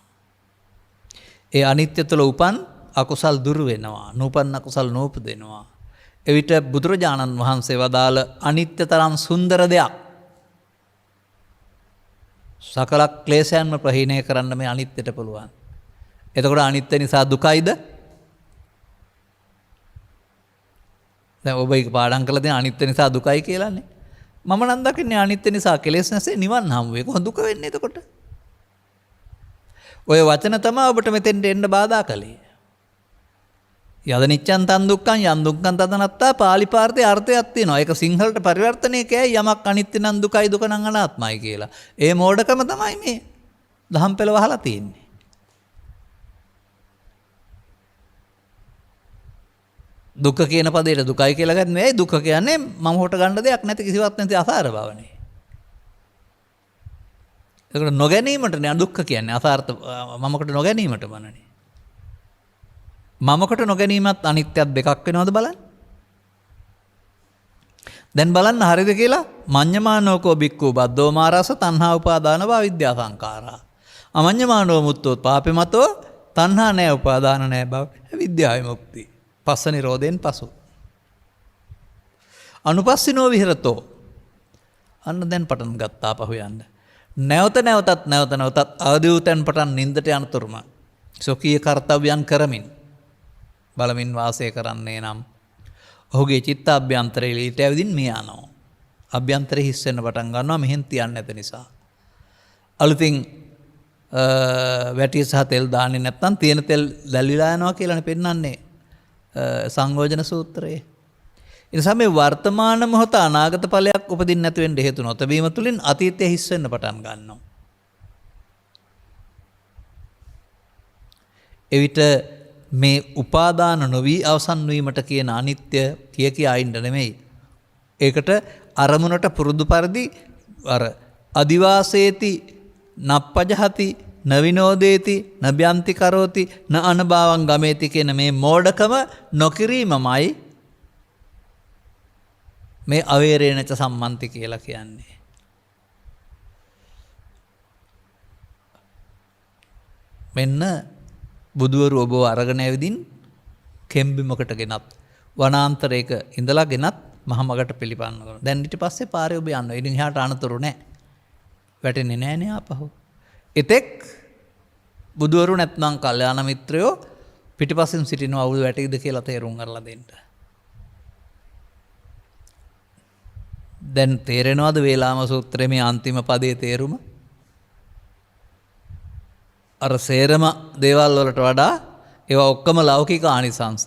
Speaker 1: ඒ අනිත්‍ය තුළ උපන් අකුසල් දුරු වෙනවා. නූපන් අකුසල් නූපදිනවා. එවිට බුදුරජාණන් වහන්සේ වදාළ අනිත්‍ය තරම් සුන්දර දෙයක් සකල ක්ලේශයන්ම ප්‍රහීණය කරන්න මේ අනිත්‍යට පුළුවන්. එතකොට අනිත්‍ය නිසා දුකයිද? දැන් ඔබ ඒක පාඩම් කරලා දෙන අනිත්‍ය නිසා දුකයි කියලානේ. මම නම් දකින්නේ අනිත්‍ය නිසා කෙලෙස් නැසේ නිවන් හමු වේ. කොහොම දුක වෙන්නේ එතකොට? ඔය වචන තමයි ඔබට මෙතෙන්ට එන්න බාධා කළේ. යද නිච්ඡන් තන් දුක්ඛං යම් දුක්ඛං තදනත්තා පාලි පාර්ථයේ අර්ථයක් තියෙනවා. ඒක සිංහලට පරිවර්තනය කෑයි යමක් අනිත්‍ය නම් දුකයි දුක නම් අනාත්මයි කියලා. ඒ මෝඩකම තමයි මේ දහම් පෙළ වහලා තියෙන්නේ. දුක කියන පදේට දුකයි කියලා ගන්න නෙවෙයි. දුක කියන්නේ මම හොට ගන්න දෙයක් නැති කිසිවක් නැති අසාර බවනේ. ඒකට නොගැනීමට නේ දුක්ඛ කියන්නේ. අසාර්ථ මමකට නොගැනීමට මනනේ. මමකට නොගැනීමත් අනිත්‍යත් දෙකක් වෙනවද බලන්න. දැන් බලන්න හරිද කියලා. මඤ්ඤමානෝකෝ බික්ඛු බද්දෝ මාරස තණ්හා උපාදාන වා විද්‍යා සංඛාරා. අමඤ්ඤමානෝ මුත්තෝ පාපේ මතෝ තණ්හා නැහැ උපාදාන නැහැ බව විද්‍යා විමුක්ති. පස්ස නිරෝධයෙන් පසු. අනුපස්සිනෝ විහෙරතෝ. අන්න දැන් පටන් ගත්තා පහු යන්න. නැවත නැවතත් අවදි වූ තැන් පටන් නින්දට යනතුරුම සොකීය කර්තව්‍යයන් කරමින් බලමින් වාසය කරන්නේ නම් ඔහුගේ චිත්ත අභ්‍යන්තරයේ ඊට ඇවිදින් මේ යනවා. අභ්‍යන්තරේ හිස් වෙන්න පටන් ගන්නවා මෙහෙන් තියන්නේ නැත නිසා. අලුතින් වැටිය සහ තෙල් දාන්නේ නැත්නම් තියෙන තෙල් දැල්විලා යනවා කියලානේ පෙන්වන්නේ සංයෝජන සූත්‍රයේ. ඒ නිසා මේ වර්තමාන මොහොත අනාගත ඵලයක් උපදින්න නැතු වෙන්න හේතු නොතබීම තුලින් අතීතය හිස් වෙන්න පටන් ගන්නවා. එවිට මේ උපාදාන නොවි අවසන් වීමට කියන අනිත්‍ය කියා ඉන්න නෙමෙයි. ඒකට අරමුණට පුරුදු පරිදි අර අදිවාසේති නප්පජහති නවිනෝදේති නබ්‍යන්ති කරෝති න අනභවං ගමේති කියන මේ මෝඩකම නොකිරීමමයි මේ අවේරේණච සම්මන්ති කියලා කියන්නේ. මෙන්න බුදුවරු ඔබව අරගෙන ඇවිදින් කෙම්බිමකට ගෙනත් වනාන්තරයක ඉඳලා ගෙනත් මහමගට පිළිපන්න කරනවා. දැන් ඊට පස්සේ පාරේ ඔබ යනවා. ඉතින් එහාට අනතුරු නැහැ. වැටෙන්නේ නැහනේ ආපහු. එතෙක් බුදුවරු නැත්නම් කල්යාණ මිත්‍රයෝ පිටිපස්සෙන් සිටිනවා අවුල් වැටෙයිද කියලා තේරුම් කරලා දෙන්න. දැන් තේරෙනවද වේලාම සූත්‍රයේ මේ අන්තිම පදයේ තේරුම? අර සේරම දේවල් වලට වඩා ඒවා ඔක්කොම ලෞකික ආනිසංස.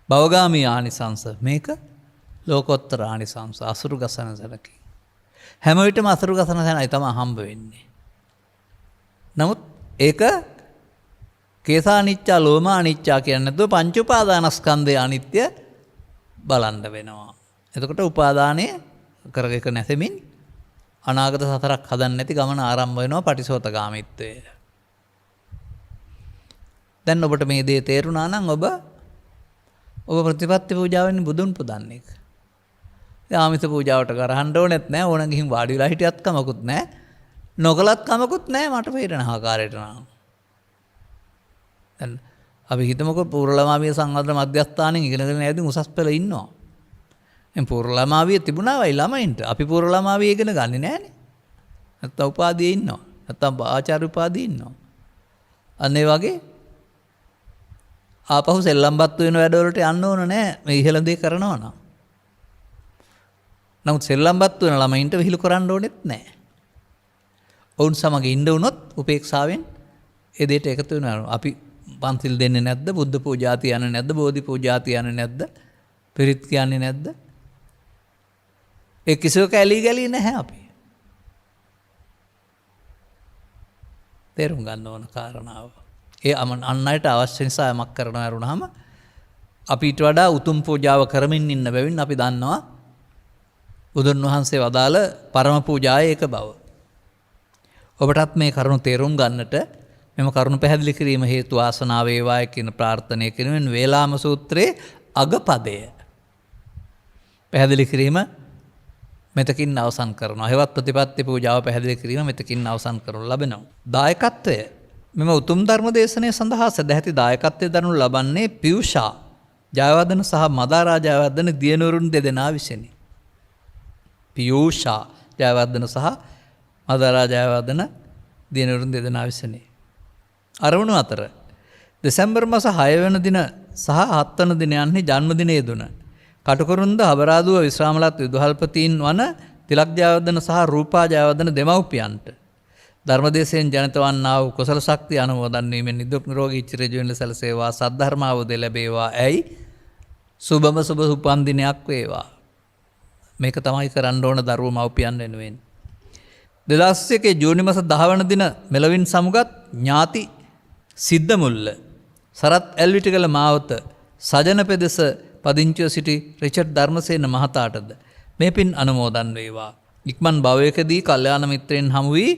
Speaker 1: භවගාමී ආනිසංස. මේක ලෝකෝත්තර ආනිසංස. අසුරු ගසන සැනකි. හැම විටම අසුරු ගසන සැනයි තමයි හම්බ වෙන්නේ. නමුත් ඒක කේසානිච්චා ලෝමානිච්චා කියන්නේ නැතුව පංච උපාදානස්කන්ධය අනිත්‍ය බලන්න වෙනවා. එතකොට උපාදානය කරගක නැසෙමින් අනාගත සතරක් හදන්න නැති ගමන ආරම්භ වෙනවා පටිසෝතගාමීත්වය. දැන් ඔබට මේ දේ තේරුණා නම් ඔබ ප්‍රතිපත්ති පූජාවෙන් බුදුන් පුදන්නේ. ආමිස පූජාවට කරහන්න ඕනෙත් නැහැ. ඕන ගිහින් වාඩි වෙලා හිටියත් කමකුත් නැහැ. නොකලත් කමකුත් නැහැ මට පේන ආකාරයට නම්. දැන් අපි හිතමුකෝ පූර්වලමාවිය සංවර්ධන මධ්‍යස්ථානයේ ඉගෙනගෙන යද්දී උසස් පෙළ ඉන්නවා. එම් පූර්වලමාවිය තිබුණා වෙයි ළමයින්ට. අපි පූර්වලමාවිය ඉගෙන ගන්නේ නැහනේ. නැත්තම් උපාධියේ ඉන්නවා. නැත්තම් ආචාර්ය උපාධියේ ඉන්නවා. අන්න ඒ වගේ ආපහු සෙල්ලම්පත් වෙන වැඩවලට යන්න ඕන නෑ මේ ඉහළ දේ කරනවා නම්. නමුත් සෙල්ලම්පත් වෙන ළමයින්ට විහිළු කරන්න ඕනෙත් නෑ. ඔවුන් සමග ඉන්න වුණොත් උපේක්ෂාවෙන් ඒ දෙයට එකතු වෙනවා. අපි පන්සිල් දෙන්නේ නැද්ද? බුද්ධ පූජා තියන්නේ නැද්ද? බෝධි පූජා තියන්නේ නැද්ද? පිරිත් කියන්නේ නැද්ද? ඒ කිසිවක ඇලී ගලී නැහැ අපි. තේරුම් ගන්න ඕන කාරණාව. ඒ අන් අයට අවශ්‍ය නිසා යමක් කරනවා වරුණාම අපි ඊට වඩා උතුම් පූජාව කරමින් ඉන්න බැවින් අපි දන්නවා බුදුන් වහන්සේ වදාළ පරම පූජාය ඒක බව. ඔබටත් මේ කරුණු තේරුම් ගන්නට මෙම කරුණු පැහැදිලි කිරීම හේතු වාසනාව වේවායි කියන ප්‍රාර්ථනය කිරීමෙන් වේලාම සූත්‍රයේ අගපදය පැහැදිලි කිරීම මෙතකින් අවසන් කරනවා. හේවත් ප්‍රතිපත්ති පූජාව පැහැදිලි කිරීම මෙතකින් අවසන් කරනු ලබනවා. දායකත්වය මෙම උතුම් ධර්ම දේශනය සඳහා සදැහැති දායකත්වය දරනු ලබන්නේ පියුෂා ජයවර්ධන සහ මදාරා ජයවර්ධන දියණිවරුන් දෙදෙනා විසිනි. පියුෂා ජයවර්ධන සහ මදාරා ජයවර්ධන දියණිවරුන් දෙදෙනා විසිනි. අරමුණු අතර දෙසැම්බර් මාස 6 වෙනි දින සහ 7 වන දිනයන්හි ජන්මදිනයේ දුන කටුකුරුන්ද හබරාදුව විශ්‍රාමලත් විදුහල්පතීන් වන තිලක් ජයවර්ධන සහ රූපා ජයවර්ධන දෙමව්පියන්ට ධර්මදේශයෙන් ජනිත වන්නා වූ කුසල ශක්තිය අනුමෝදන් වීමෙන් නිදුක් නිරෝගී චිරජීවන සැලසේවා සද්ධර්ම අවබෝධය ලැබේවා. ඇයි සුබම සුබ උපන් දිනයක් වේවා. මේක තමයි කරන්න ඕන දරුවෝ මව්පියන් වෙනුවෙන්. 2001 ජූනි මාස 10 වන දින මෙලවින් සමුගත් ඥාති සිද්ධ මුල්ල සරත් ඇල්විටිගල මාවත සජන පෙදෙස පදිංචිව සිටි රිචඩ් ධර්මසේන මහතාටද මේ පින් අනුමෝදන් වේවා. ඉක්මන් භවයකදී කල්යාණ මිත්‍රයන් හමු වී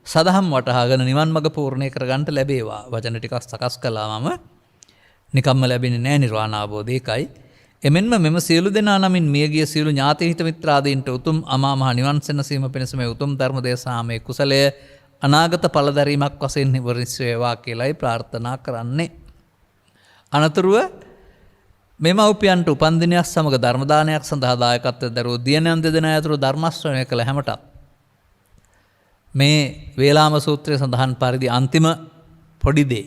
Speaker 1: සදහම් වටහාගෙන නිවන් මඟ පූර්ණය කරගන්නට ලැබේවා. වචන ටිකක් සකස් කළා මම. නිකම්ම ලැබෙන්නේ නැහැ නිර්වාණ අවබෝධය. ඒකයි. එමෙන්ම මෙම සියලු දෙනා නමින් මියගිය සියලු ඥාති හිත මිත්‍රාදීන්ට උතුම් අමා මහ නිවන් සැනසීම පිණිස මේ උතුම් ධර්ම දේශනාමේ කුසලය අනාගත ඵලදරීමක් වශයෙන් නිවර්ණස් වේවා කියලායි ප්‍රාර්ථනා කරන්නේ. අනතුරුව මෙම උපයන්ට උපන් දිනයක් සමග ධර්ම දානයක් සඳහා දායකත්වයෙන් දරූ දියණියන් දෙදෙනා ඇතුළු ධර්ම ශ්‍රවණය කළ හැමටත් මේ වේලාම සූත්‍රයේ සඳහන් පරිදි අන්තිම පොඩි දේ.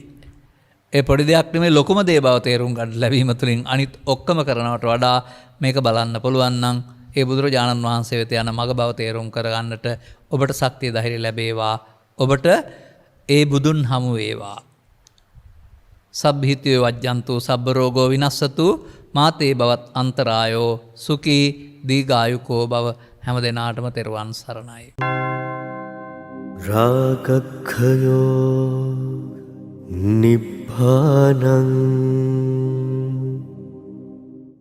Speaker 1: ඒ පොඩි දෙයක් නෙමෙයි ලොකුම දේ බව තේරුම් ගන්න ලැබීම තුළින් අනිත් ඔක්කොම කරනවට වඩා මේක බලන්න පුළුවන් නම් ඒ බුදුරජාණන් වහන්සේ වෙත යන මඟ බව තේරුම් කරගන්නට ඔබට ශක්තිය ධෛර්යය ලැබේවා. ඔබට ඒ බුදුන් හමු වේවා. සබ්බහිතේ වජ්ජන්තු සබ්බ රෝගෝ විනස්සතු මාතේ බවත් අන්තරායෝ සුඛී දීඝායුකෝ බව හැම දිනාටම තෙරුවන් සරණයි.
Speaker 2: රාගක්ඛයෝ නිබ්බානං